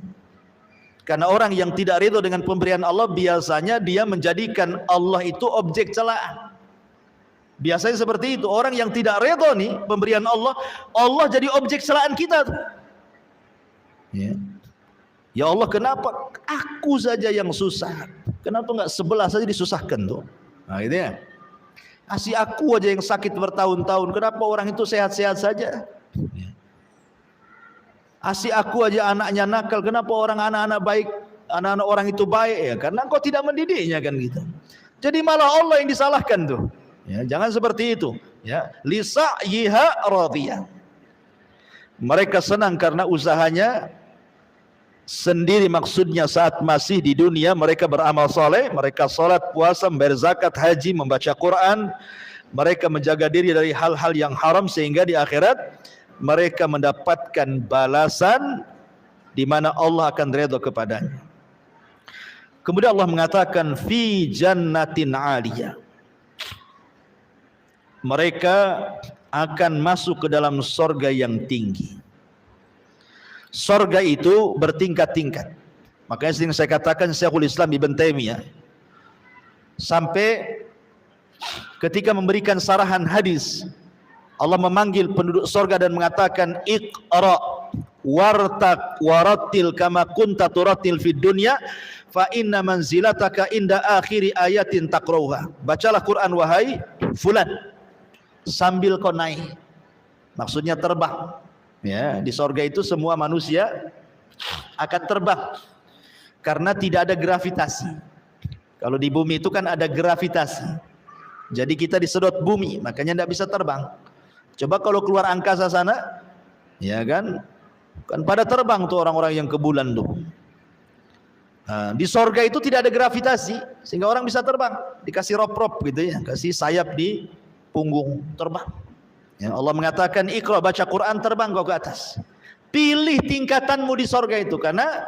Karena orang yang tidak ridha dengan pemberian Allah, biasanya dia menjadikan Allah itu objek celaan. Biasanya seperti itu. Orang yang tidak ridha nih pemberian Allah, Allah jadi objek celaan kita tuh. Ya. Ya Allah, kenapa aku saja yang susah? Kenapa enggak sebelah saja disusahkan tuh? Nah, itu ya. Kasih aku aja yang sakit bertahun-tahun, kenapa orang itu sehat-sehat saja? Kasih aku aja anaknya nakal, kenapa orang anak-anak baik, anak-anak orang itu baik ya? Karena engkau tidak mendidiknya kan gitu. Jadi malah Allah yang disalahkan tuh. Ya, jangan seperti itu. Ya, lisa'yiha radiyah. Mereka senang karena usahanya sendiri, maksudnya saat masih di dunia mereka beramal soleh, mereka salat, puasa, membayar zakat, haji, membaca Quran, mereka menjaga diri dari hal-hal yang haram, sehingga di akhirat mereka mendapatkan balasan di mana Allah akan ridha kepadanya. Kemudian Allah mengatakan fi jannatin 'aliyah. Mereka akan masuk ke dalam sorga yang tinggi. Sorga itu bertingkat-tingkat. Makanya sering saya katakan Syekhul Islam Ibn Taimiyah sampai ketika memberikan sarahan hadis, Allah memanggil penduduk sorga dan mengatakan iqra wartaq warattil kama kunta turattil fid dunya fa inna manzilataka inda akhiri ayatin taqrauha. Bacalah Quran wahai fulan sambil kau naik. Maksudnya terbang. Ya, di sorga itu semua manusia akan terbang karena tidak ada gravitasi. Kalau di bumi itu kan ada gravitasi. Jadi kita disedot bumi, makanya tidak bisa terbang. Coba kalau keluar angkasa sana, ya kan pada terbang tuh orang-orang yang ke bulan tuh. Nah, di sorga itu tidak ada gravitasi, sehingga orang bisa terbang. Dikasih rop-rop gitu ya, kasih sayap di punggung, terbang. Ya, Allah mengatakan Iqra, baca Quran, terbang kau ke atas. Pilih tingkatanmu di sorga itu, karena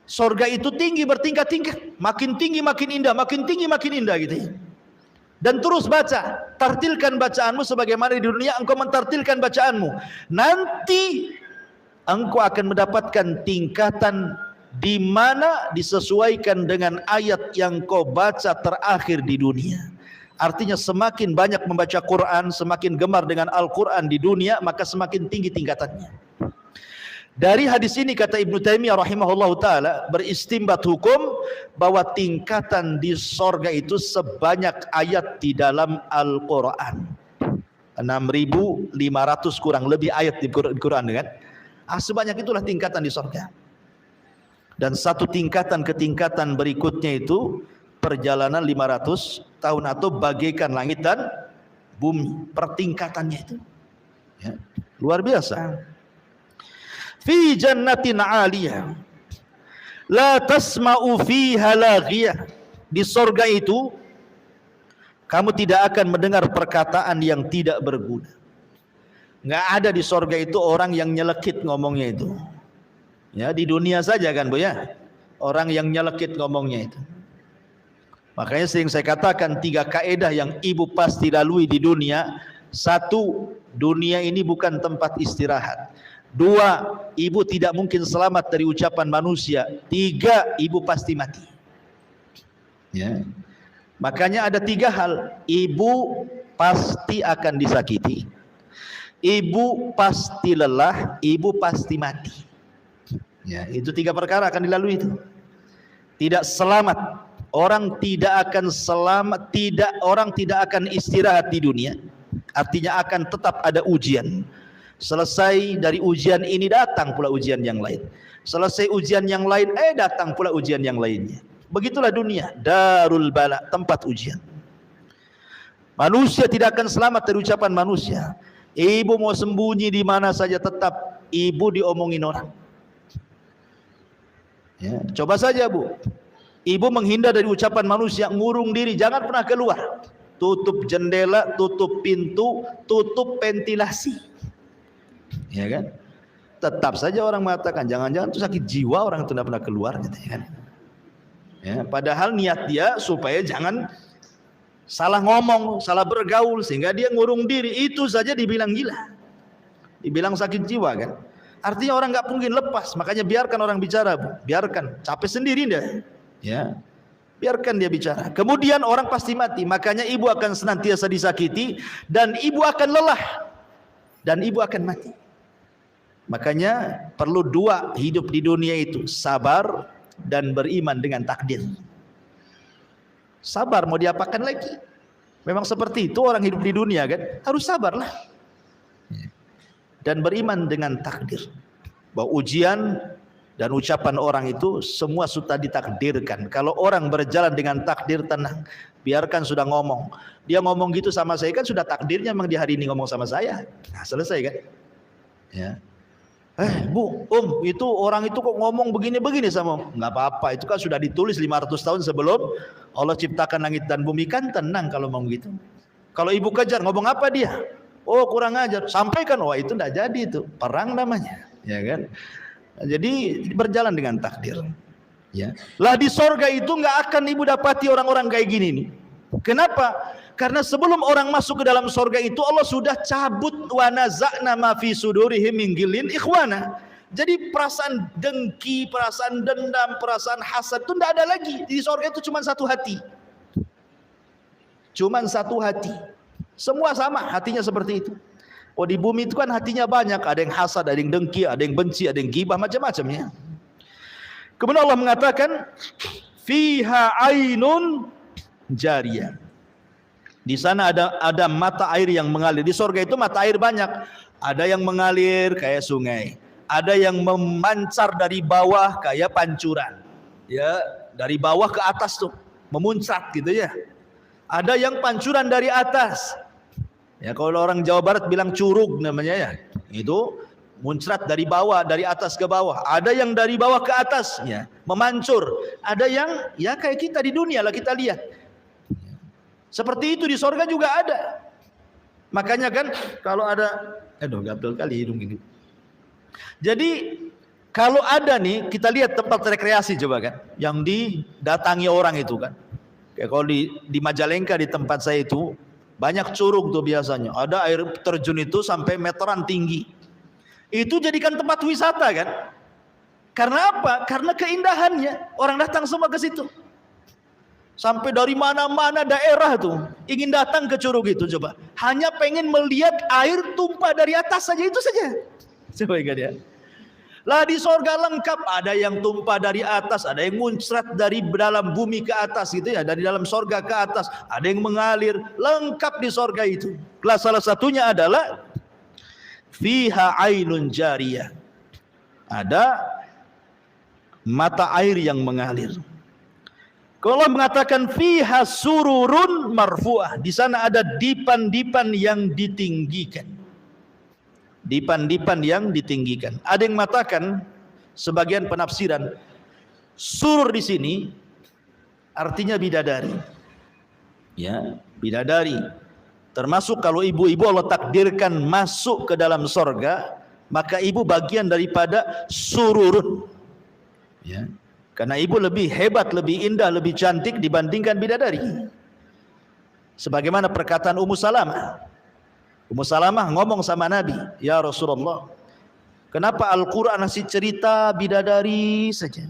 sorga itu tinggi, bertingkat-tingkat, makin tinggi makin indah, makin tinggi makin indah gitu ya. Dan terus baca, tartilkan bacaanmu sebagaimana di dunia engkau mentartilkan bacaanmu. Nanti engkau akan mendapatkan tingkatan di mana disesuaikan dengan ayat yang kau baca terakhir di dunia. Artinya semakin banyak membaca Quran, semakin gemar dengan Al-Quran di dunia, maka semakin tinggi tingkatannya. Dari hadis ini kata Ibnu Taimiyah rahimahullah ta'ala, beristimbat hukum bahwa tingkatan di sorga itu sebanyak ayat di dalam Al-Quran. 6.500 kurang lebih ayat di Quran kan? Sebanyak itulah tingkatan di sorga. Dan satu tingkatan ke tingkatan berikutnya itu perjalanan 500 tahun atau bagaikan langit dan bumi, pertingkatannya itu ya, luar biasa. Fi jannatin 'aliyah la tasma'u fiha laghiyah. Di sorga itu kamu tidak akan mendengar perkataan yang tidak berguna. Nggak ada di sorga itu orang yang nyelekit ngomongnya itu. Ya, di dunia saja kan Bu ya, orang yang nyelekit ngomongnya itu. Makanya sering saya katakan 3 kaedah yang ibu pasti lalui di dunia. 1, dunia ini bukan tempat istirahat. 2, ibu tidak mungkin selamat dari ucapan manusia. 3, ibu pasti mati. Ya. Makanya ada 3 hal. Ibu pasti akan disakiti, ibu pasti lelah, ibu pasti mati. Ya, itu 3 perkara akan dilalui itu. Tidak selamat. Orang tidak akan selamat, orang tidak akan istirahat di dunia. Artinya akan tetap ada ujian. Selesai dari ujian ini datang pula ujian yang lain. Selesai ujian yang lain, datang pula ujian yang lainnya. Begitulah dunia, darul bala, tempat ujian. Manusia tidak akan selamat dari ucapan manusia. Ibu mau sembunyi di mana saja tetap ibu diomongin orang. Ya, coba saja Bu, ibu menghindar dari ucapan manusia, ngurung diri, jangan pernah keluar. Tutup jendela, tutup pintu, tutup ventilasi. Ya kan? Tetap saja orang mengatakan, jangan-jangan itu sakit jiwa orang itu tidak pernah keluar, gitu kan? Ya, padahal niat dia supaya jangan salah ngomong, salah bergaul, sehingga dia ngurung diri. Itu saja dibilang gila, dibilang sakit jiwa kan? Artinya orang nggak mungkin lepas. Makanya biarkan orang bicara, Bu. Biarkan, capek sendiri dia. Ya, biarkan dia bicara. Kemudian orang pasti mati. Makanya ibu akan senantiasa disakiti dan ibu akan lelah dan ibu akan mati. Makanya perlu dua hidup di dunia itu, sabar dan beriman dengan takdir. Sabar mau diapakan lagi? Memang seperti itu orang hidup di dunia kan, harus sabarlah. Dan beriman dengan takdir, bahwa ujian dan ucapan orang itu semua sudah ditakdirkan. Kalau orang berjalan dengan takdir, tenang, biarkan sudah ngomong. Dia ngomong gitu sama saya kan sudah takdirnya, memang di hari ini ngomong sama saya. Nah, selesai kan? Ya. Bu, itu orang itu kok ngomong begini-begini sama, nggak apa-apa, itu kan sudah ditulis 500 tahun sebelum Allah ciptakan langit dan bumi, kan tenang kalau ngomong gitu. Kalau ibu kejar, ngomong apa dia? Oh, kurang ajar, sampaikan. Wah, itu tidak jadi, itu perang namanya, ya kan? Jadi berjalan dengan takdir. Ya, lah di sorga itu nggak akan ibu dapati orang-orang kayak gini nih. Kenapa? Karena sebelum orang masuk ke dalam sorga itu Allah sudah cabut wa naza'na ma fi sudurihim min ghillin ikhwana. Jadi perasaan dengki, perasaan dendam, perasaan hasad itu tidak ada lagi. Di sorga itu cuma satu hati. Cuma satu hati. Semua sama hatinya seperti itu. Oh, di bumi itu kan hatinya banyak, ada yang hasad, ada yang dengki, ada yang benci, ada yang gibah, macam-macamnya. Kemudian Allah mengatakan fiha ainun jariyah. Di sana ada mata air yang mengalir. Di sorga itu mata air banyak. Ada yang mengalir kayak sungai, ada yang memancar dari bawah kayak pancuran. Ya, dari bawah ke atas tuh, memuncrat gitu ya. Ada yang pancuran dari atas. Ya, kalau orang Jawa Barat bilang curug namanya ya. Itu muncrat dari bawah, dari atas ke bawah. Ada yang dari bawah ke atas, ya, memancur. Ada yang ya kayak kita di dunia lah, kita lihat. Seperti itu di sorga juga ada. Makanya kan kalau ada, gatel kali hidung ini. Jadi kalau ada nih, kita lihat tempat rekreasi coba kan, yang didatangi orang itu kan. Kayak kalau di Majalengka di tempat saya itu banyak curug tuh biasanya. Ada air terjun itu sampai meteran tinggi. Itu jadikan tempat wisata kan. Karena apa? Karena keindahannya. Orang datang semua ke situ. Sampai dari mana-mana daerah tuh ingin datang ke curug itu coba. Hanya pengen melihat air tumpah dari atas saja, itu saja. Coba ingat ya. Lah di sorga lengkap, ada yang tumpah dari atas, ada yang muncrat dari dalam bumi ke atas gitu ya, dari dalam sorga ke atas, ada yang mengalir, lengkap di sorga itu. Kelas salah satunya adalah fiha ainun jariyah. Ada mata air yang mengalir. Kalau mengatakan fiha sururun marfu'ah, di sana ada dipan-dipan yang ditinggikan. Dipan-dipan yang ditinggikan. Ada yang mengatakan, sebagian penafsiran, surur di sini artinya bidadari. Ya, bidadari. Termasuk kalau ibu-ibu Allah takdirkan masuk ke dalam sorga, maka ibu bagian daripada sururun. Ya. Karena ibu lebih hebat, lebih indah, lebih cantik dibandingkan bidadari. Sebagaimana perkataan Ummu Salamah. Ummu Salamah ngomong sama Nabi, ya Rasulullah, kenapa Al-Quran masih cerita bidadari saja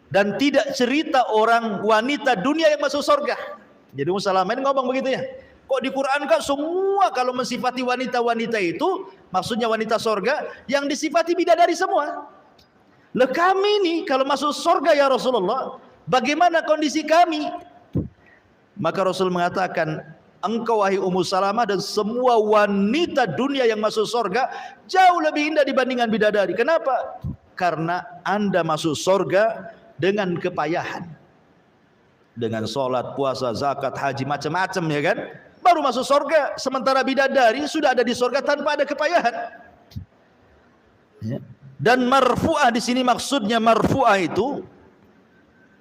dan tidak cerita orang wanita dunia yang masuk surga? Jadi Ummu Salamah ini ngomong begitu ya. Kok di Quran kan semua kalau mensifati wanita-wanita itu, maksudnya wanita surga, yang disifati bidadari semua. Lah kami nih kalau masuk surga ya Rasulullah, bagaimana kondisi kami? Maka Rasul mengatakan, engkau wahai Ummu Salamah dan semua wanita dunia yang masuk surga jauh lebih indah dibandingkan bidadari. Kenapa? Karena Anda masuk surga dengan kepayahan, dengan sholat, puasa, zakat, haji, macam-macam, ya kan? Baru masuk surga. Sementara bidadari sudah ada di surga tanpa ada kepayahan. Ya. Dan marfu'ah di sini maksudnya marfu'ah itu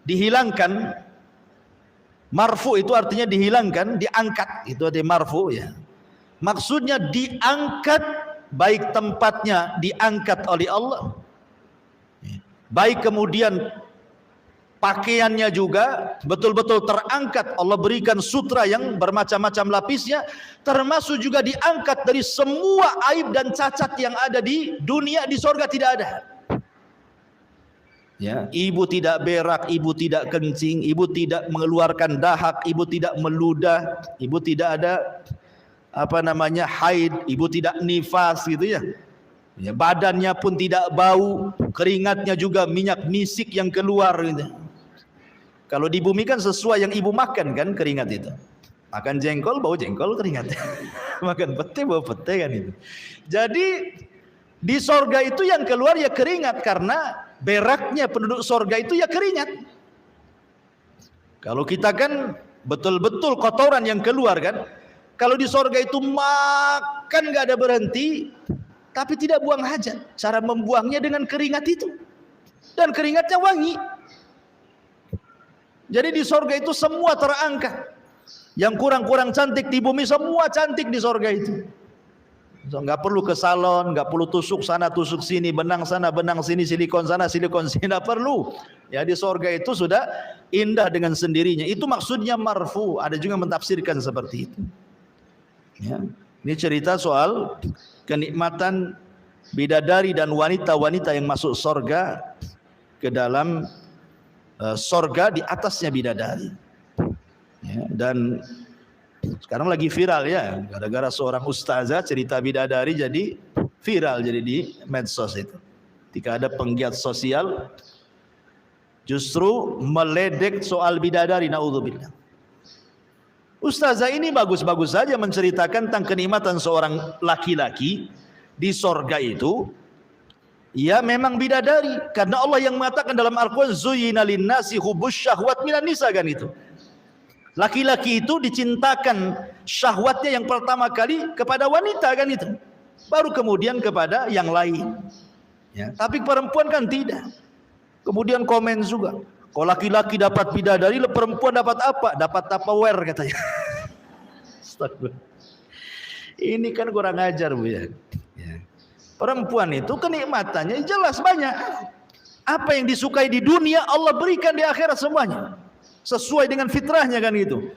dihilangkan. Marfu itu artinya dihilangkan, diangkat. Itu ada marfu ya. Maksudnya diangkat, baik tempatnya diangkat oleh Allah, baik kemudian pakaiannya juga betul-betul terangkat. Allah berikan sutra yang bermacam-macam lapisnya, termasuk juga diangkat dari semua aib dan cacat yang ada di dunia. Di surga tidak ada. Ya, ibu tidak berak, ibu tidak kencing, ibu tidak mengeluarkan dahak, ibu tidak meludah, ibu tidak ada haid, ibu tidak nifas gitu ya. Ya, badannya pun tidak bau, keringatnya juga minyak misik yang keluar gitu. Kalau di bumi kan sesuai yang ibu makan kan keringat itu. Makan jengkol bau jengkol keringat. Makan pete bau pete kan itu. Jadi di sorga itu yang keluar ya keringat, karena beraknya penduduk sorga itu ya keringat. Kalau kita kan betul-betul kotoran yang keluar kan. Kalau di sorga itu makan gak ada berhenti, tapi tidak buang hajat. Cara membuangnya dengan keringat itu, dan keringatnya wangi. Jadi di sorga itu semua terangkat. Yang kurang-kurang cantik di bumi semua cantik di sorga itu. Nggak perlu ke salon, nggak perlu tusuk sana tusuk sini, benang sana benang sini, silikon sana silikon sini, nggak perlu. Ya, di sorga itu sudah indah dengan sendirinya. Itu maksudnya marfu. Ada juga mentafsirkan seperti itu. Ya. Ini cerita soal kenikmatan bidadari dan wanita-wanita yang masuk sorga, ke dalam sorga di atasnya bidadari. Ya, dan sekarang lagi viral ya, gara-gara seorang ustazah cerita bidadari jadi viral, jadi di medsos itu. Ketika ada penggiat sosial justru meledek soal bidadari, naudzubillah. Ustazah ini bagus-bagus saja menceritakan tentang kenikmatan seorang laki-laki di sorga itu. Ya memang bidadari, karena Allah yang mengatakan dalam Al-Quran, zuyyina linnasi hubbus syahwat minan nisa, kan itu. Laki-laki itu dicintakan syahwatnya yang pertama kali kepada wanita, kan itu. Baru kemudian kepada yang lain. Ya, tapi perempuan kan tidak. Kemudian komen juga, kalau laki-laki dapat bidadari, perempuan dapat apa? Dapat Tupperware katanya. Astagfirullah. Ini kan kurang ajar Bu ya. Ya. Perempuan itu kenikmatannya jelas banyak. Apa yang disukai di dunia Allah berikan di akhirat semuanya. Sesuai dengan fitrahnya kan gitu.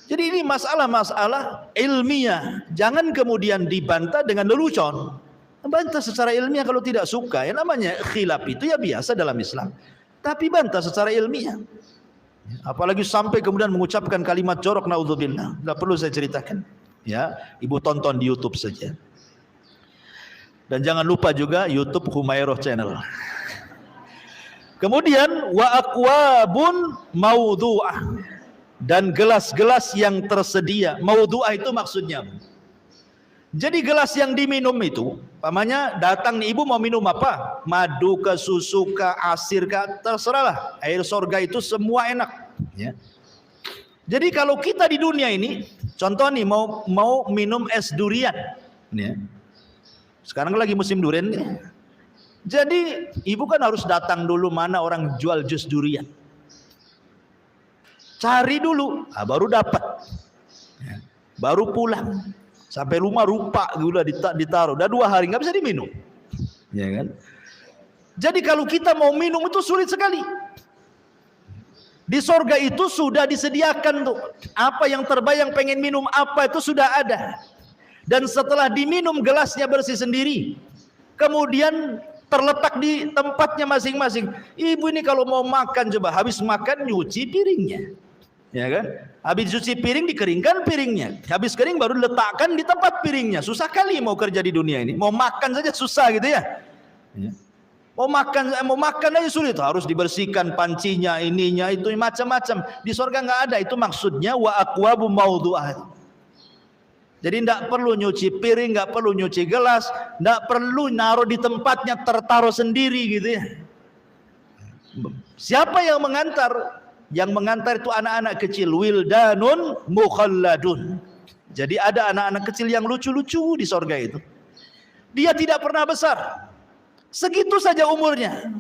Jadi ini masalah-masalah ilmiah. Jangan kemudian dibantah dengan lelucon. Bantah secara ilmiah kalau tidak suka. Ya namanya khilaf itu ya biasa dalam Islam. Tapi bantah secara ilmiah. Apalagi sampai kemudian mengucapkan kalimat jorok, naudzubillah. Tidak perlu saya ceritakan. Ya, ibu tonton di YouTube saja. Dan jangan lupa juga YouTube Humairah Channel. Kemudian wa akwabun maudhu'ah, dan gelas-gelas yang tersedia. Maudhu'ah itu maksudnya, jadi gelas yang diminum itu, pamannya datang nih, ibu mau minum apa? Madu ke, susu ke, asir ke, terserahlah. Air surga itu semua enak. Ya. Jadi kalau kita di dunia ini, contoh nih mau minum es durian. Ya. Sekarang lagi musim durian nih. Jadi ibu kan harus datang dulu mana orang jual jus durian, cari dulu, baru dapat, baru pulang, sampai rumah rupa gula ditaruh, udah 2 hari nggak bisa diminum, ya kan? Jadi kalau kita mau minum itu sulit sekali. Di sorga itu sudah disediakan tuh, apa yang terbayang pengen minum apa itu sudah ada, dan setelah diminum gelasnya bersih sendiri, kemudian terletak di tempatnya masing-masing. Ibu ini kalau mau makan, coba habis makan nyuci piringnya, ya kan? Habis cuci piring dikeringkan piringnya, habis kering baru letakkan di tempat piringnya. Susah kali mau kerja di dunia ini, mau makan saja susah gitu ya. Mau makan aja sulit, harus dibersihkan pancinya, ininya, itu macam-macam. Di surga nggak ada. Itu maksudnya wa aqwabu mawdu'ah. Jadi tidak perlu nyuci piring, nggak perlu nyuci gelas, nggak perlu naruh di tempatnya, tertaruh sendiri gitu ya. Siapa yang mengantar? Yang mengantar itu anak-anak kecil, wildanun mukhalladun. Jadi ada anak-anak kecil yang lucu-lucu di surga itu. Dia tidak pernah besar. Segitu saja umurnya.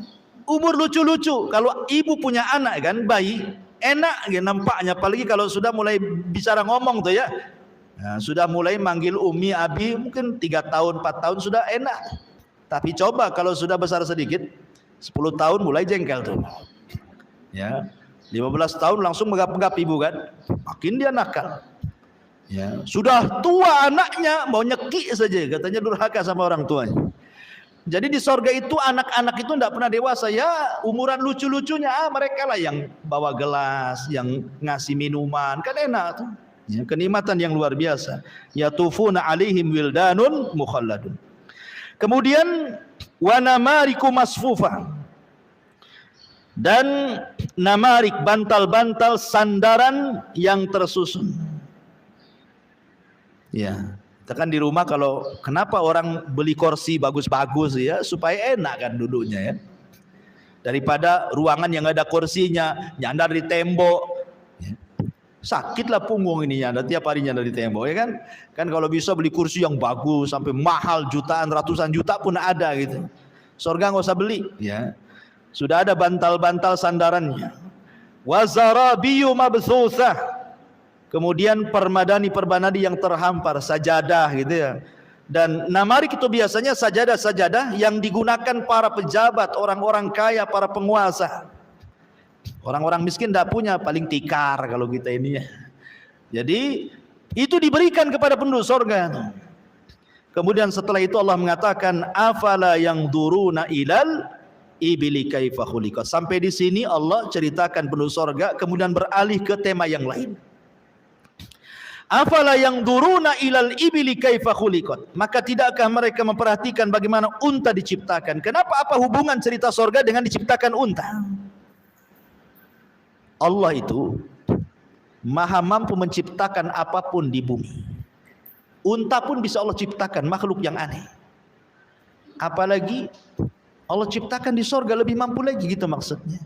Umur lucu-lucu. Kalau ibu punya anak kan, bayi, enak ya nampaknya. Apalagi kalau sudah mulai bicara ngomong tuh ya. Nah, sudah mulai manggil umi, abi, mungkin 3 tahun, 4 tahun sudah enak. Tapi coba kalau sudah besar sedikit, 10 tahun mulai jengkel tuh. Ya, 15 tahun langsung megap-megap ibu kan. Makin dia nakal. Ya, sudah tua anaknya mau nyekik saja, katanya durhaka sama orang tuanya. Jadi di sorga itu anak-anak itu tidak pernah dewasa ya, umuran lucu-lucunya mereka lah yang bawa gelas, yang ngasih minuman, kan enak tuh. Ya, kenikmatan yang luar biasa. Yatufuna alaihim wildanun mukhalladun. Kemudian wa namariku masfufa. Dan namarik, bantal-bantal sandaran yang tersusun. Ya. Kita kan di rumah kalau kenapa orang beli kursi bagus-bagus ya supaya enak kan duduknya ya. Daripada ruangan yang ada kursinya nyandar di tembok. Ya. Sakitlah punggung ini nyandar tiap hari nyandar di tembok ya kan. Kan kalau bisa beli kursi yang bagus sampai mahal jutaan ratusan juta pun ada gitu. Surga nggak usah beli ya. Sudah ada bantal-bantal sandarannya. Wa zarabiyu mabthutsah. Kemudian permadani yang terhampar, sajadah gitu ya. Dan namarik itu biasanya sajadah-sajadah yang digunakan para pejabat, orang-orang kaya, para penguasa. Orang-orang miskin tidak punya, paling tikar kalau kita ini ya. Jadi itu diberikan kepada penduduk surga. Kemudian setelah itu Allah mengatakan afala yang duruna ilal ibili kaifa khuliqat. Sampai di sini Allah ceritakan penduduk surga, kemudian beralih ke tema yang lain. Afala yang duruna ilal ibili kaifa khuliqat. Maka tidakkah mereka memperhatikan bagaimana unta diciptakan? Kenapa, apa hubungan cerita surga dengan diciptakan unta? Allah itu maha mampu menciptakan apapun di bumi. Unta pun bisa Allah ciptakan, makhluk yang aneh. Apalagi Allah ciptakan di surga lebih mampu lagi gitu maksudnya.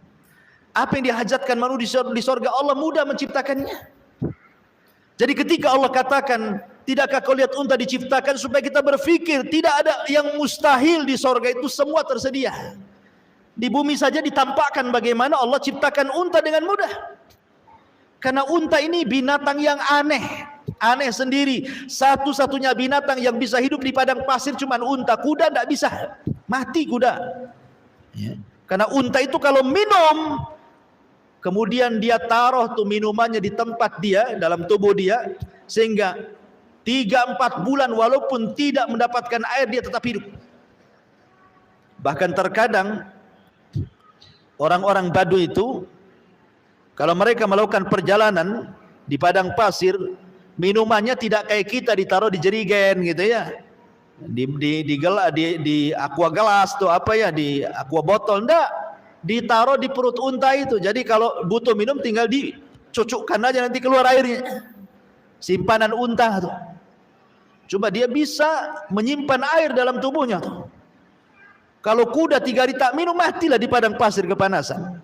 Apa yang dihajatkan manusia di surga Allah mudah menciptakannya. Jadi ketika Allah katakan, tidakkah kau lihat unta diciptakan, supaya kita berpikir tidak ada yang mustahil di sorga, itu semua tersedia. Di bumi saja ditampakkan bagaimana Allah ciptakan unta dengan mudah. Karena unta ini binatang yang aneh, aneh sendiri. Satu-satunya binatang yang bisa hidup di padang pasir cuma unta. Kuda tidak bisa, mati kuda. Ya. Karena unta itu kalau minum, kemudian dia taruh tuh minumannya di tempat dia, dalam tubuh dia, sehingga 3-4 bulan walaupun tidak mendapatkan air dia tetap hidup. Bahkan terkadang orang-orang Baduy itu kalau mereka melakukan perjalanan di padang pasir, minumannya tidak kayak kita ditaruh di jerigen gitu ya. Di aqua gelas tuh apa ya, di aqua botol, enggak. Ditaruh di perut unta itu. Jadi kalau butuh minum tinggal dicucukkan aja nanti keluar airnya. Simpanan unta tuh. Coba dia bisa menyimpan air dalam tubuhnya tuh. Kalau kuda 3 hari tak minum matilah di padang pasir kepanasan.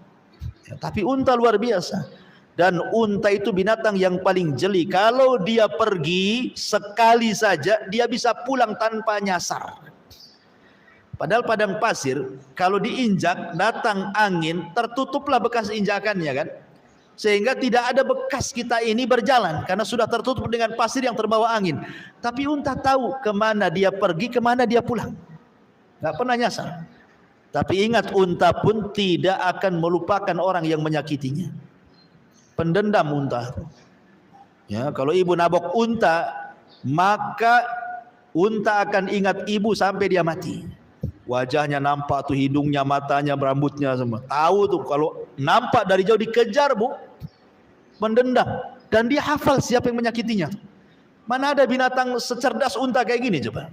Ya, tapi unta luar biasa. Dan unta itu binatang yang paling jeli. Kalau dia pergi sekali saja dia bisa pulang tanpa nyasar. Padahal padang pasir kalau diinjak datang angin tertutuplah bekas injakannya kan, sehingga tidak ada bekas kita ini berjalan karena sudah tertutup dengan pasir yang terbawa angin. Tapi unta tahu kemana dia pergi, kemana dia pulang, nggak pernah nyasar. Tapi ingat, unta pun tidak akan melupakan orang yang menyakitinya. Pendendam unta. Ya, kalau ibu nabok unta, maka unta akan ingat ibu sampai dia mati. Wajahnya nampak tuh, hidungnya, matanya, rambutnya semua. Tahu tuh kalau nampak dari jauh dikejar bu, mendendam. Dan dia hafal siapa yang menyakitinya. Mana ada binatang secerdas unta kayak gini coba.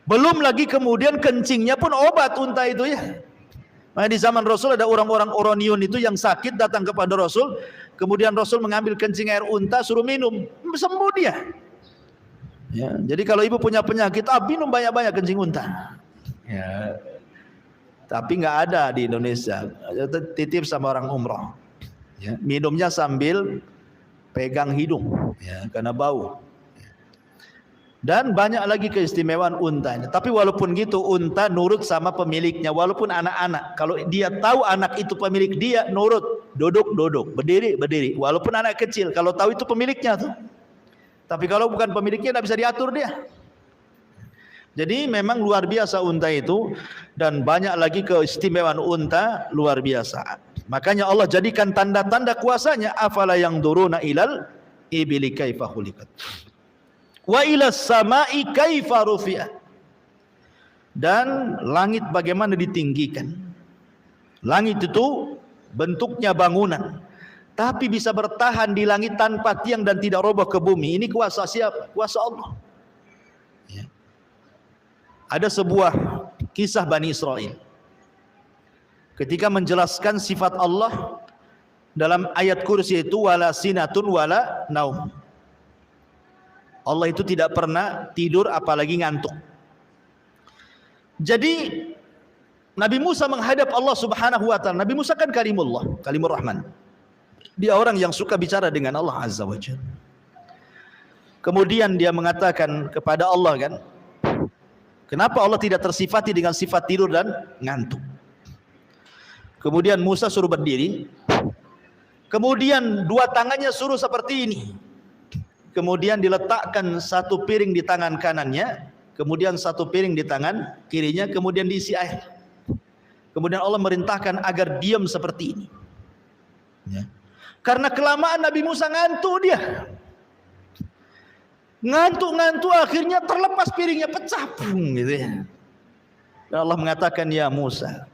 Belum lagi kemudian kencingnya pun obat unta itu ya. Nah, di zaman Rasul ada orang-orang Oronion itu yang sakit datang kepada Rasul, kemudian Rasul mengambil kencing air unta suruh minum, sembuh dia. Ya, jadi kalau ibu punya penyakit, minum banyak-banyak kencing unta. Ya. Tapi nggak ada di Indonesia. Titip sama orang umroh. Ya, minumnya sambil pegang hidung, ya, karena bau. Dan banyak lagi keistimewaan untanya. Tapi walaupun gitu, unta nurut sama pemiliknya. Walaupun anak-anak, kalau dia tahu anak itu pemilik dia, nurut, duduk, berdiri, berdiri. Walaupun anak kecil, kalau tahu itu pemiliknya tuh. Tapi kalau bukan pemiliknya, tidak bisa diatur dia. Jadi memang luar biasa unta itu, dan banyak lagi keistimewaan unta luar biasa. Makanya Allah jadikan tanda-tanda kuasanya. Afala yang duruna ilal ibili kaifa khuliqat. Wa ilas samai kaifa rufi'at. Dan langit bagaimana ditinggikan. Langit itu bentuknya bangunan, tapi bisa bertahan di langit tanpa tiang dan tidak roboh ke bumi. Ini kuasa siapa? Kuasa Allah. Ya. Ada sebuah kisah Bani Israel. Ketika menjelaskan sifat Allah dalam ayat kursi itu, wala sinatun wala naum. Allah itu tidak pernah tidur apalagi ngantuk. Jadi Nabi Musa menghadap Allah Subhanahu wa taala. Nabi Musa kan kalimullah, kalimur rahman. Dia orang yang suka bicara dengan Allah Azza wa Jalla. Kemudian dia mengatakan kepada Allah kan, kenapa Allah tidak tersifati dengan sifat tidur dan ngantuk? Kemudian Musa suruh berdiri. Kemudian dua tangannya suruh seperti ini. Kemudian diletakkan satu piring di tangan kanannya, kemudian satu piring di tangan kirinya, kemudian diisi air. Kemudian Allah merintahkan agar diam seperti ini. Ya. Karena kelamaan Nabi Musa ngantuk dia. Ngantuk akhirnya terlepas piringnya, pecah gitu ya. Dan Allah mengatakan, ya Musa,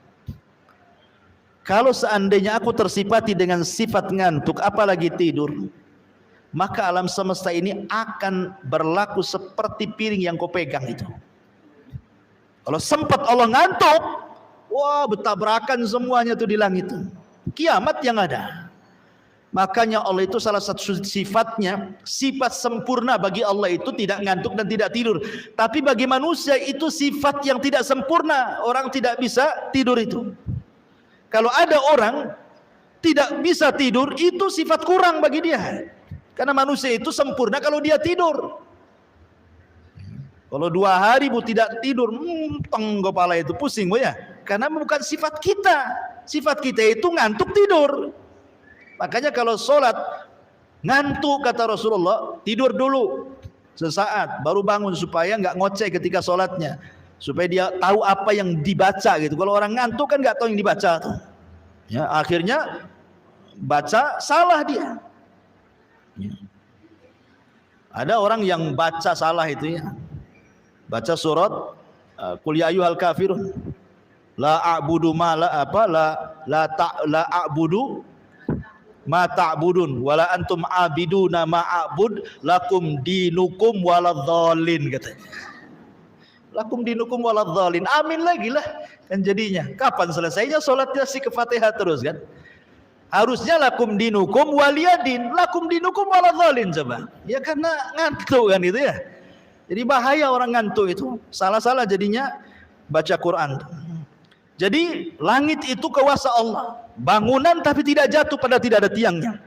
kalau seandainya aku tersifati dengan sifat ngantuk apalagi tidur, maka alam semesta ini akan berlaku seperti piring yang kau pegang itu. Kalau sempat Allah ngantuk, wah bertabrakan semuanya tuh di langit. Kiamat yang ada. Makanya Allah itu salah satu sifatnya, sifat sempurna bagi Allah itu tidak ngantuk dan tidak tidur. Tapi bagi manusia itu sifat yang tidak sempurna. Orang tidak bisa tidur itu. Kalau ada orang tidak bisa tidur, itu sifat kurang bagi dia. Karena manusia itu sempurna kalau dia tidur. Kalau 2 hari bu tidak tidur, kepala itu pusing bu ya. Karena bukan sifat kita. Sifat kita itu ngantuk tidur. Makanya kalau sholat ngantuk kata Rasulullah, tidur dulu sesaat baru bangun supaya nggak ngoceh ketika sholatnya. Supaya dia tahu apa yang dibaca gitu. Kalau orang ngantuk kan nggak tahu yang dibaca tuh. Ya, akhirnya baca salah dia. Ada orang yang baca salah itu ya. Baca surat Qul ya ayyuhal kafirun. La a'budu ma la apa la a'budu ma ta'budun wala antum abiduna ma a'bud lakum dinukum waladhdallin katanya. Lakum dinukum waladhdallin. Amin lagi lah kan jadinya. Kapan selesainya salatnya si ke Fatihah terus kan? Harusnya lakum dinukum waliyadin, lakum dinukum waladhdallin coba. Ya karena ngantuk kan itu ya. Jadi bahaya orang ngantuk itu. Salah-salah jadinya baca Quran. Jadi langit itu kuasa Allah. Bangunan tapi tidak jatuh pada tidak ada tiangnya.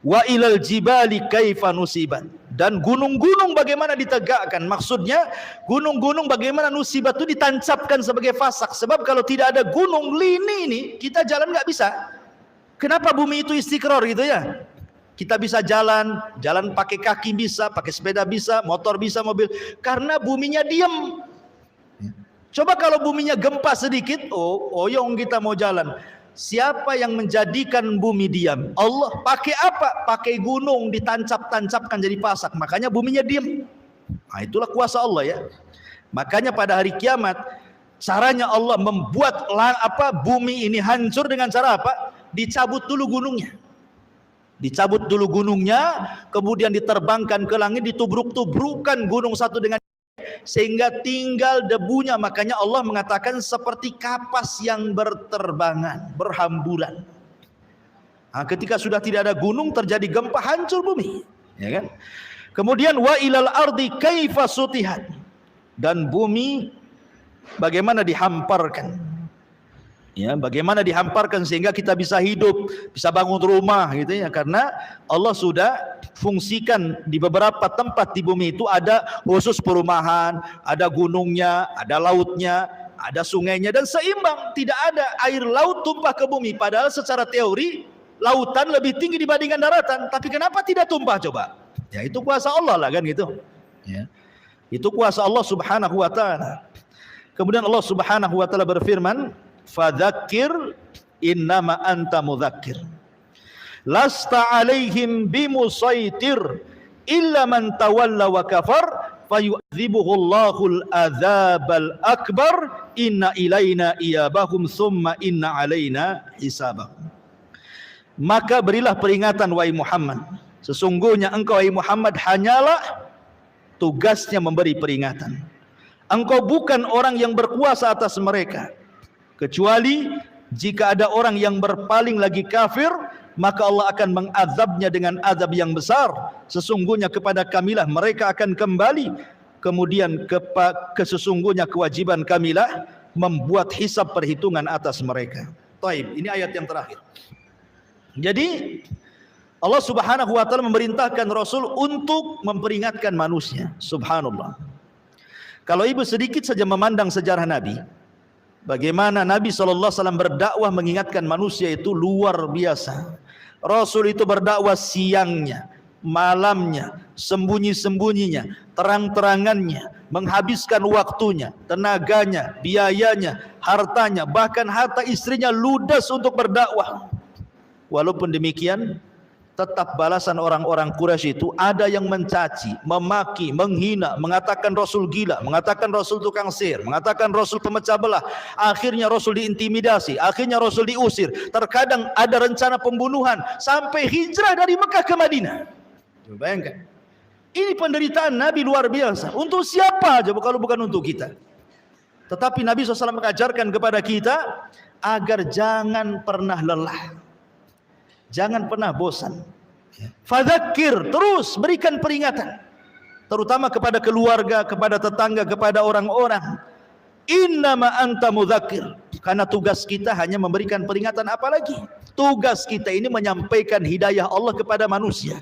Wa ilal jibali kaifa nusibat. Dan gunung-gunung bagaimana ditegakkan. Maksudnya gunung-gunung bagaimana nusibat itu ditancapkan sebagai fasak. Sebab kalau tidak ada gunung lini ini kita jalan nggak bisa. Kenapa bumi itu istiqrar gitu ya? Kita bisa jalan pakai kaki bisa, pakai sepeda bisa, motor bisa, mobil. Karena buminya diam. Coba kalau buminya gempa sedikit, oyong kita mau jalan. Siapa yang menjadikan bumi diam? Allah. Pakai apa? Pakai gunung ditancap-tancapkan jadi pasak. Makanya buminya diam. Nah, itulah kuasa Allah ya. Makanya pada hari kiamat, caranya Allah membuat bumi ini hancur dengan cara apa? Dicabut dulu gunungnya. Dicabut dulu gunungnya, kemudian diterbangkan ke langit, ditubruk-tubrukan gunung satu dengan sehingga tinggal debunya. Makanya Allah mengatakan seperti kapas yang berterbangan, berhamburan. Nah, ketika sudah tidak ada gunung, terjadi gempa, hancur bumi, ya kan? Kemudian wa ilal ardi kaifa sutihat, dan bumi bagaimana dihamparkan. Ya, bagaimana dihamparkan sehingga kita bisa hidup, bisa bangun rumah gitu ya, karena Allah sudah fungsikan di beberapa tempat di bumi itu ada khusus perumahan, ada gunungnya, ada lautnya, ada sungainya, dan seimbang. Tidak ada air laut tumpah ke bumi, padahal secara teori lautan lebih tinggi dibandingkan daratan, tapi kenapa tidak tumpah coba? Ya itu kuasa Allah lah kan gitu. Ya. Itu kuasa Allah Subhanahu wa taala. Kemudian Allah Subhanahu wa taala berfirman, fadzakir innama anta mudzakkir lasta alaihim bimusaitir illa man tawalla wa kafar fayu'dzibuhu Allahul adzabal akbar inna ilaina iyabahum thumma inna alaina hisabahum. Maka berilah peringatan wahai Muhammad, sesungguhnya engkau wahai Muhammad hanyalah tugasnya memberi peringatan. Engkau bukan orang yang berkuasa atas mereka, kecuali jika ada orang yang berpaling lagi kafir, maka Allah akan mengazabnya dengan azab yang besar. Sesungguhnya kepada kamilah mereka akan kembali. Kemudian sesungguhnya kewajiban kamilah membuat hisab perhitungan atas mereka. Taib, ini ayat yang terakhir. Jadi Allah Subhanahu wa taala memerintahkan Rasul untuk memperingatkan manusia. Subhanallah. Kalau ibu sedikit saja memandang sejarah Nabi, bagaimana Nabi SAW berdakwah mengingatkan manusia itu luar biasa. Rasul itu berdakwah siangnya, malamnya, sembunyi-sembunyinya, terang-terangannya, menghabiskan waktunya, tenaganya, biayanya, hartanya, bahkan harta istrinya ludas untuk berdakwah. Walaupun demikian, tetap balasan orang-orang Quraisy itu ada yang mencaci, memaki, menghina, mengatakan Rasul gila, mengatakan Rasul tukang sihir, mengatakan Rasul pemecah belah. Akhirnya Rasul diintimidasi, akhirnya Rasul diusir. Terkadang ada rencana pembunuhan sampai hijrah dari Mekah ke Madinah. Bayangkan. Ini penderitaan Nabi luar biasa. Untuk siapa coba kalau bukan untuk kita? Tetapi Nabi SAW mengajarkan kepada kita agar jangan pernah lelah, jangan pernah bosan. Fadzakir, terus berikan peringatan, terutama kepada keluarga, kepada tetangga, kepada orang-orang. Innama anta mudzakir, karena tugas kita hanya memberikan peringatan. Apalagi tugas kita ini menyampaikan hidayah Allah kepada manusia.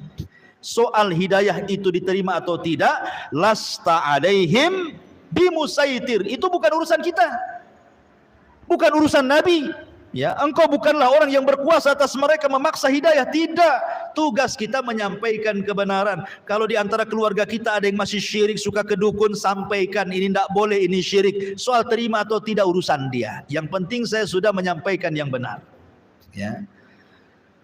Soal hidayah itu diterima atau tidak, lasta alaihim bimusaitir, itu bukan urusan kita, bukan urusan Nabi. Ya, engkau bukanlah orang yang berkuasa atas mereka memaksa hidayah. Tidak, tugas kita menyampaikan kebenaran. Kalau di antara keluarga kita ada yang masih syirik, suka ke dukun, sampaikan ini tidak boleh, ini syirik. Soal terima atau tidak urusan dia. Yang penting saya sudah menyampaikan yang benar. Ya.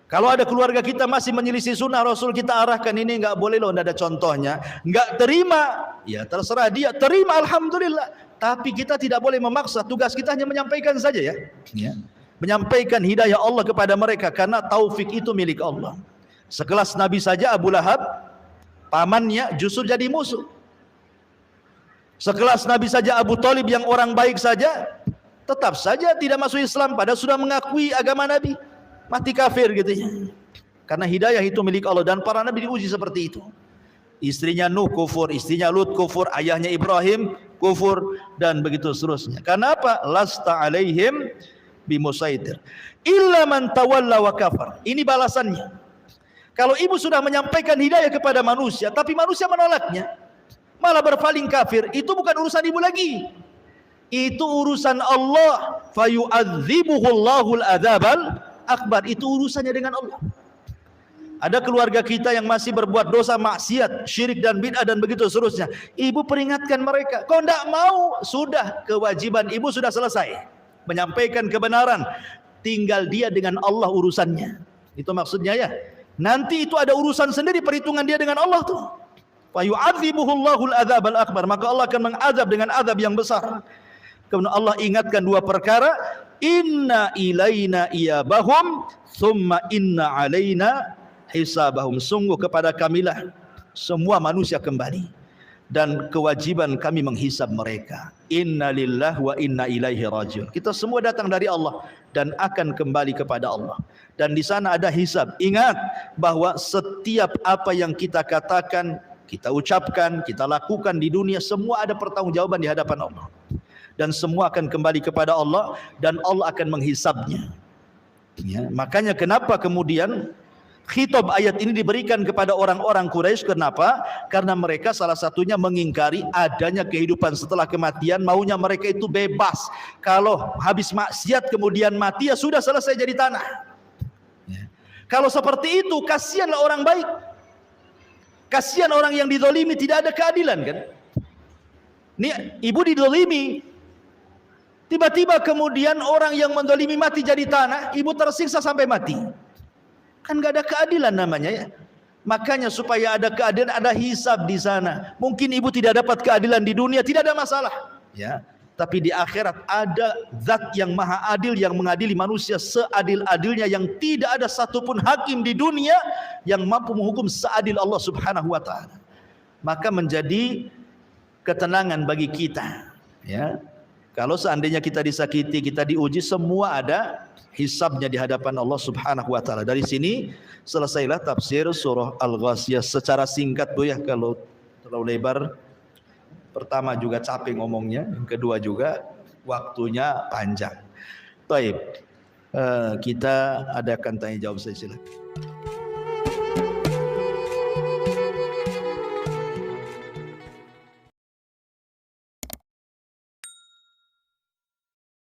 Kalau ada keluarga kita masih menyelisih sunnah Rasul, kita arahkan ini enggak boleh loh, enggak ada contohnya. Enggak terima, ya terserah dia. Terima alhamdulillah. Tapi kita tidak boleh memaksa. Tugas kita hanya menyampaikan saja ya. Ya. Menyampaikan hidayah Allah kepada mereka, karena taufik itu milik Allah. Sekelas Nabi saja Abu Lahab, pamannya justru jadi musuh. Sekelas Nabi saja Abu Thalib yang orang baik saja, tetap saja tidak masuk Islam, padahal sudah mengakui agama Nabi, mati kafir gitu ya. Karena hidayah itu milik Allah, dan para Nabi diuji seperti itu. Istrinya Nuh kufur, istrinya Lut kufur, ayahnya Ibrahim kufur, dan begitu seterusnya. Karena apa? Lasta alaihim bimusaitir illa man tawalla wa kafar. Ini balasannya. Kalau ibu sudah menyampaikan hidayah kepada manusia, tapi manusia menolaknya, malah berpaling kafir, itu bukan urusan ibu lagi, itu urusan Allah. Fayu'adzibuhu Allahul adzabal akbar, itu urusannya dengan Allah. Ada keluarga kita yang masih berbuat dosa maksiat, syirik dan bid'ah dan begitu seterusnya, ibu peringatkan mereka. Kau tidak mau, sudah, kewajiban ibu sudah selesai, menyampaikan kebenaran. Tinggal dia dengan Allah urusannya. Itu maksudnya ya. Nanti itu ada urusan sendiri, perhitungan dia dengan Allah tuh. Fa yu'adzibuhu Allahul adzabal akbar, maka Allah akan mengazab dengan azab yang besar. Kemudian Allah ingatkan dua perkara, inna ilaina iyabahum thumma inna alaina hisabahum. Sungguh kepada kamilah semua manusia kembali. dan kewajiban kami menghisab mereka. Inna lillahi wa inna ilaihi rajiun. Kita semua datang dari Allah dan akan kembali kepada Allah. Dan di sana ada hisab. Ingat bahwa setiap apa yang kita katakan, kita ucapkan, kita lakukan di dunia, semua ada pertanggungjawaban di hadapan Allah. Dan semua akan kembali kepada Allah dan Allah akan menghisabnya. Ya, makanya kenapa kemudian khitab ayat ini diberikan kepada orang-orang Quraisy. Kenapa? Karena mereka salah satunya mengingkari adanya kehidupan setelah kematian. Maunya mereka itu bebas. Kalau habis maksiat kemudian mati, ya sudah selesai jadi tanah. Ya. Kalau seperti itu, kasihanlah orang baik. Kasihan orang yang dizalimi, tidak ada keadilan kan? Nih, ibu dizalimi. Tiba-tiba kemudian orang yang menzalimi mati jadi tanah, ibu tersiksa sampai mati. Kan gak ada keadilan namanya ya. Makanya supaya ada keadilan, ada hisab di sana. Mungkin ibu tidak dapat keadilan di dunia, tidak ada masalah. Ya. Tapi di akhirat ada zat yang maha adil yang mengadili manusia seadil-adilnya, yang tidak ada satupun hakim di dunia yang mampu menghukum seadil Allah Subhanahu wa taala. Maka menjadi ketenangan bagi kita, ya. Kalau seandainya kita disakiti, kita diuji, semua ada hisabnya di hadapan Allah Subhanahu wa taala. Dari sini selesailah tafsir surah Al-Ghasyiyah secara singkat Bu ya, kalau terlalu lebar. Pertama juga capek ngomongnya, yang kedua juga waktunya panjang. Baik, kita adakan tanya jawab, saya silakan.